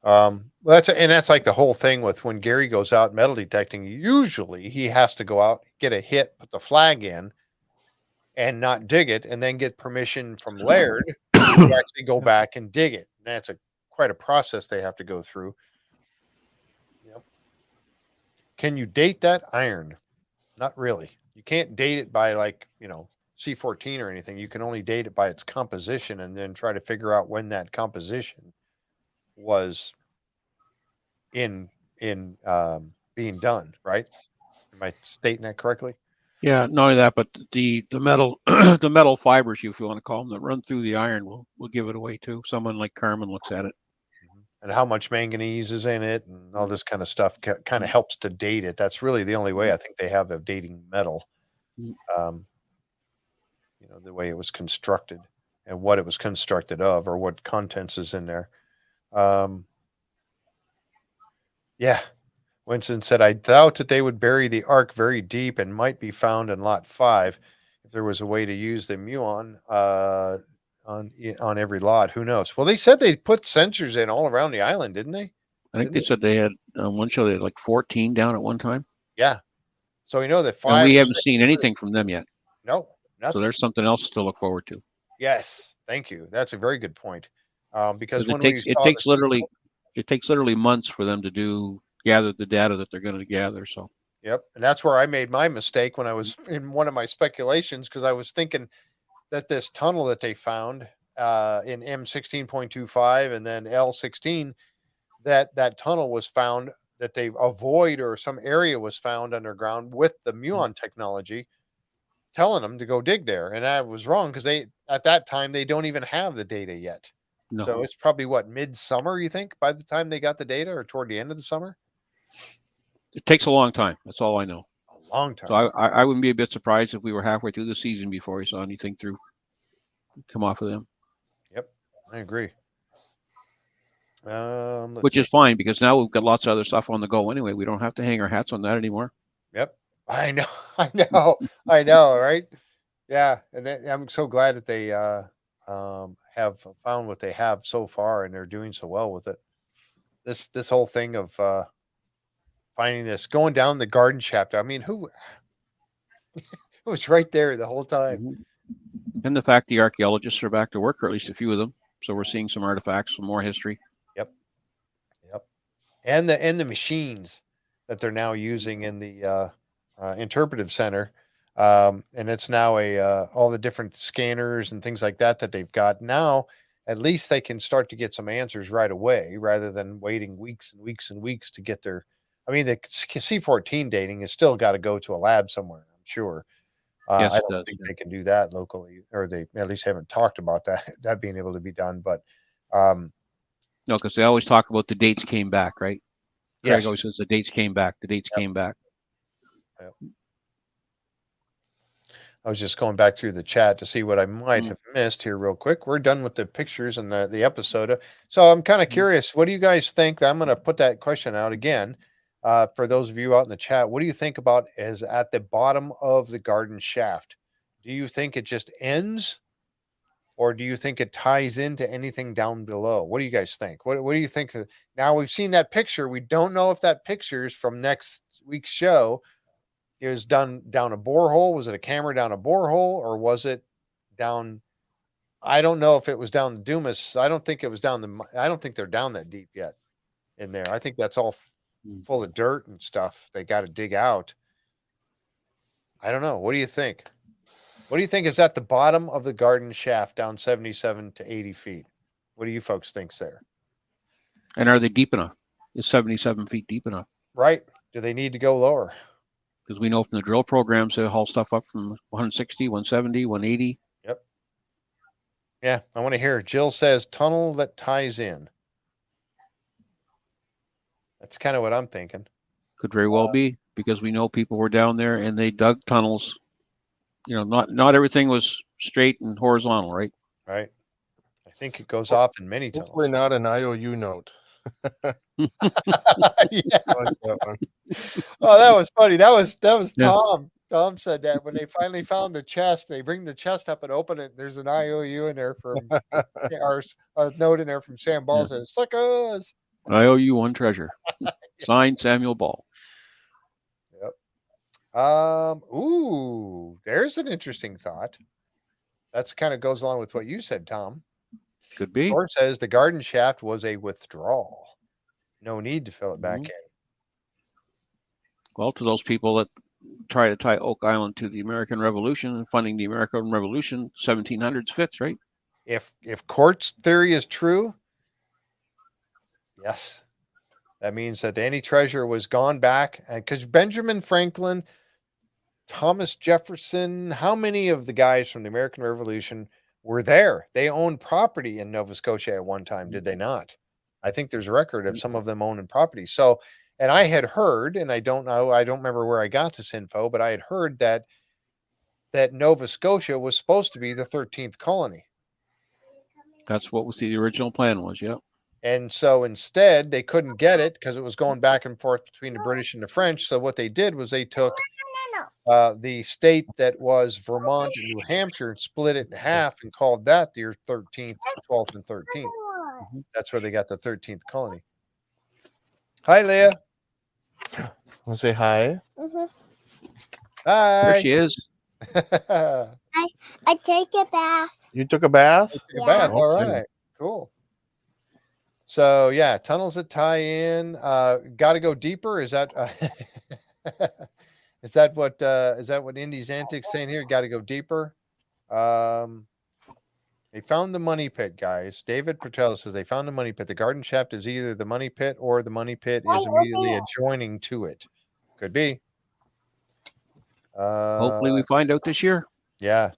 That's like the whole thing with when Gary goes out metal detecting. Usually, he has to go out, get a hit, put the flag in, and not dig it, and then get permission from Laird to actually go back and dig it. And that's quite a process they have to go through. Yep. Can you date that iron? Not really. You can't date it by C14 or anything. You can only date it by its composition and then try to figure out when that composition was in being done, right? Am I stating that correctly? Yeah, not only that, but the metal the metal fibers, if you want to call them, that run through the iron will give it away too. Someone like Carmen looks at it. And how much manganese is in it and all this kind of stuff kind of helps to date it. That's really the only way I think they have of dating metal. The way it was constructed and what it was constructed of or what contents is in there. Yeah. Winston said, I doubt that they would bury the ark very deep and might be found in lot 5 if there was a way to use the muon on every lot. Who knows? Well, they said they put sensors in all around the island, didn't they? I think they said they had on one show they had like 14 down at one time. Yeah. So we know that 5. And we haven't seen anything from them yet. No, nothing. So there's something else to look forward to. Yes, thank you. That's a very good point. Because it takes literally months for them to gather the data that they're going to gather. So yep, and that's where I made my mistake when I was in one of my speculations because I was thinking that this tunnel that they found in M16.25 and then L16, that tunnel was found that a void or some area was found underground with the muon technology, telling them to go dig there, and I was wrong because at that time they don't even have the data yet. No. So it's probably midsummer, you think, by the time they got the data, or toward the end of the summer? It takes a long time. That's all I know. A long time. So I wouldn't be a bit surprised if we were halfway through the season before we saw anything come off of them. Yep, I agree. Which is fine because now we've got lots of other stuff on the go anyway. We don't have to hang our hats on that anymore. Yep, I know, right? Yeah, and I'm so glad that they have found what they have so far, and they're doing so well with it. This whole thing of finding this, going down the garden shaft. I mean, who it was right there the whole time. And the fact the archaeologists are back to work, or at least a few of them. So we're seeing some artifacts, some more history. Yep. And the machines that they're now using in the interpretive center And it's now all the different scanners and things like that they've got now. At least they can start to get some answers right away rather than waiting weeks and weeks and weeks to get their. I mean, the C14 dating has still got to go to a lab somewhere, I'm sure. Yes, I it don't does. think Yeah. they can do that locally, or they at least haven't talked about that being able to be done. But um, No, because they always talk about the dates came back, right? Craig yes, always says the dates came back. The dates Yep. came back. Yep. I was just going back through the chat to see what I might have missed here real quick. We're done with the pictures and the episode. So I'm kind of curious. What do you guys think? I'm going to put that question out again. For those of you out in the chat, what do you think about is at the bottom of the garden shaft? Do you think it just ends, or do you think it ties into anything down below? What do you guys think? What do you think? Now we've seen that picture. We don't know if that picture is from next week's show. It was done down a borehole. Was it a camera down a borehole, or was it down? I don't know if it was down the Dumas. I don't think it was down the. I don't think they're down that deep yet in there. I think that's all full of dirt and stuff. They got to dig out. I don't know. What do you think? What do you think is at the bottom of the garden shaft down 77 to 80 feet? What do you folks think's there? And are they deep enough? Is 77 feet deep enough? Right? Do they need to go lower? Because we know from the drill programs they haul stuff up from 160, 170, 180. Yep. Yeah, I want to hear. Jill says tunnel that ties in. That's kind of what I'm thinking. Could very well be, because we know people were down there and they dug tunnels. You know, not everything was straight and horizontal, right? Right. I think it goes off in many tunnels. Hopefully not an IOU note. Yeah. I like that one. Oh, that was funny. That was Yeah. Tom. Tom said that when they finally found the chest, they bring the chest up and open it. There's an IOU in there from or a note in there from Sam Ball says, "Suckers." I owe you one treasure. Signed, Samuel Ball. Yep. Ooh, there's an interesting thought. That's kind of goes along with what you said, Tom. Could be. Thor says the garden shaft was a withdrawal. No need to fill it back Mhm. in. Well, to those people that try to tie Oak Island to the American Revolution and funding the American Revolution, 1700s fits, right? If Court's theory is true, yes. That means that any treasure was gone back, because Benjamin Franklin, Thomas Jefferson, how many of the guys from the American Revolution were there? They owned property in Nova Scotia at one time, did they not? I think there's a record of some of them owning property. So, and I had heard, and I don't know, I don't remember where I got this info, but I had heard that Nova Scotia was supposed to be the 13th colony. That's what was the original plan was, yeah. And so instead, they couldn't get it because it was going back and forth between the British and the French. So what they did was they took the state that was Vermont and New Hampshire and split it in half and called that their 13th, 12th, and 13th. That's where they got the 13th colony. Hi, Leah. Want to say hi? Hi. There she is. I take a bath. You took a bath? Took a bath. Yeah. All Okay. right. Cool. So yeah, tunnels that tie in. Got to go deeper. Is that is that what Indy's Antics saying here? Got to go deeper. They found the money pit, guys. David Patel says they found the money pit. The garden shaft is either the money pit or the money pit is immediately adjoining to it. Could be. Hopefully we find out this year. Yeah.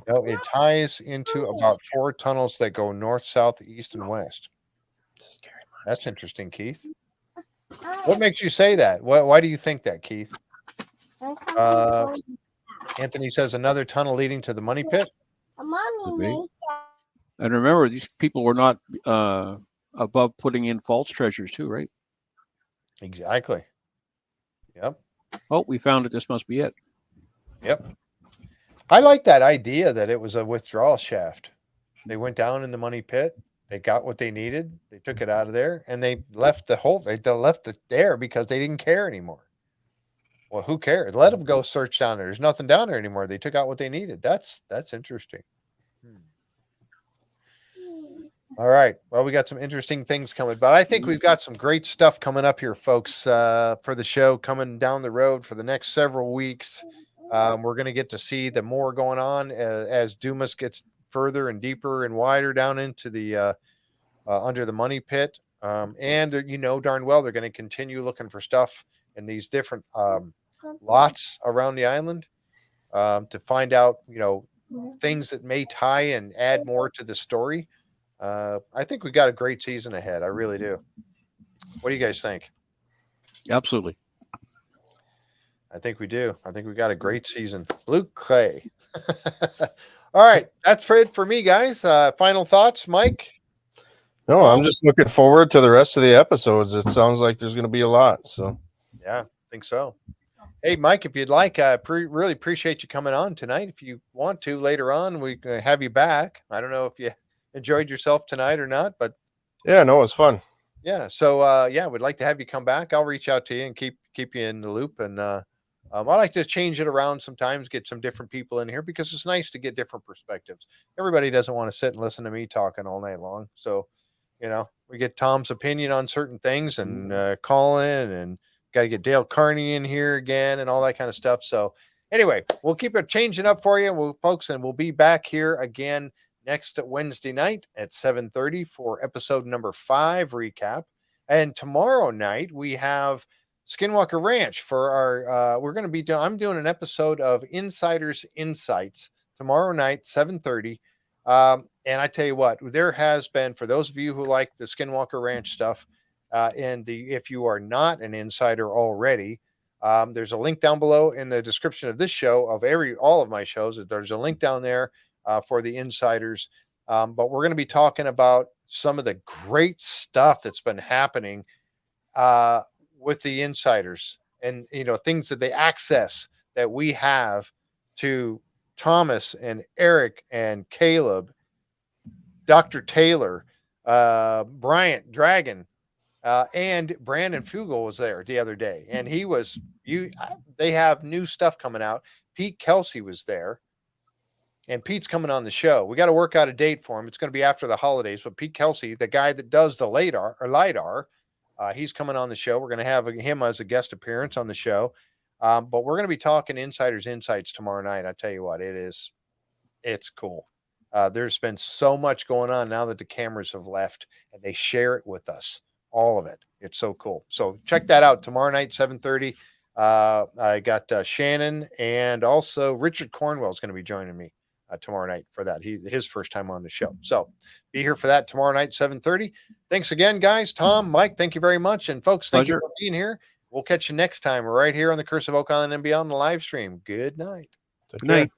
No, it ties into about 4 tunnels that go north, south, east, and west. That's interesting, Keith. What makes you say that? Why do you think that, Keith? Anthony says another tunnel leading to the money pit. Could be. And remember, these people were not above putting in false treasures too, right? Exactly. Yep. Oh, we found it. This must be it. Yep. I like that idea that it was a withdrawal shaft. They went down in the money pit. They got what they needed. They took it out of there, and they left the hole. They left it there because they didn't care anymore. Well, who cares? Let them go search down there. There's nothing down there anymore. They took out what they needed. That's interesting. All right. Well, we got some interesting things coming, but I think we've got some great stuff coming up here, folks, for the show coming down the road for the next several weeks. We're going to get to see the more going on as Dumas gets further and deeper and wider down into the under the money pit. And you know darn well they're going to continue looking for stuff in these different lots around the island to find out, things that may tie and add more to the story. I think we got a great season ahead. I really do. What do you guys think? Absolutely. I think we do. I think we got a great season. Luke Clay. All right. That's it for me, guys. Final thoughts, Mike? No, I'm just looking forward to the rest of the episodes. It sounds like there's going to be a lot. So, yeah, I think so. Hey, Mike, if you'd like, I really appreciate you coming on tonight. If you want to later on, we can have you back. I don't know if you enjoyed yourself tonight or not, but yeah, no, it's fun. yeah. So, yeah, we'd like to have you come back. I'll reach out to you and keep you in the loop. And I like to change it around sometimes, get some different people in here because it's nice to get different perspectives. Everybody doesn't want to sit and listen to me talking all night long. So, we get Tom's opinion on certain things and Colin and got to get Dale Carney in here again and all that kind of stuff. So anyway, we'll keep it changing up for you, folks, and we'll be back here again next Wednesday night at 7:30 for episode number 5 recap. And tomorrow night we have Skinwalker Ranch for our we're going to be I'm doing an episode of Insiders Insights tomorrow night 7:30. And I tell you what, there has been, for those of you who like the Skinwalker Ranch stuff, if you are not an insider already, there's a link down below in the description of this show of all of my shows. There's a link down there for the insiders. But we're going to be talking about some of the great stuff that's been happening with the insiders and things that they access that we have to Thomas and Eric and Caleb, Dr. Taylor, Bryant Dragon, and Brandon Fugel was there the other day, and they have new stuff coming out. Pete Kelsey was there, and Pete's coming on the show. We got to work out a date for him. It's going to be after the holidays, but Pete Kelsey, the guy that does the Lidar, he's coming on the show. We're going to have him as a guest appearance on the show. But we're going to be talking Insiders Insights tomorrow night. I tell you what, it's cool. There's been so much going on now that the cameras have left and they share it with us, all of it. It's so cool. So check that out tomorrow night, 7:30. I got Shannon and also Richard Cornwell is going to be joining me tomorrow night for that. His first time on the show. So be here for that tomorrow night, 7:30. Thanks again, guys. Tom, Mike, thank you very much. And folks, thank you for being here. We'll catch you next time. We're right here on the Curse of Oak Island and Beyond the live stream. Good night. Good night.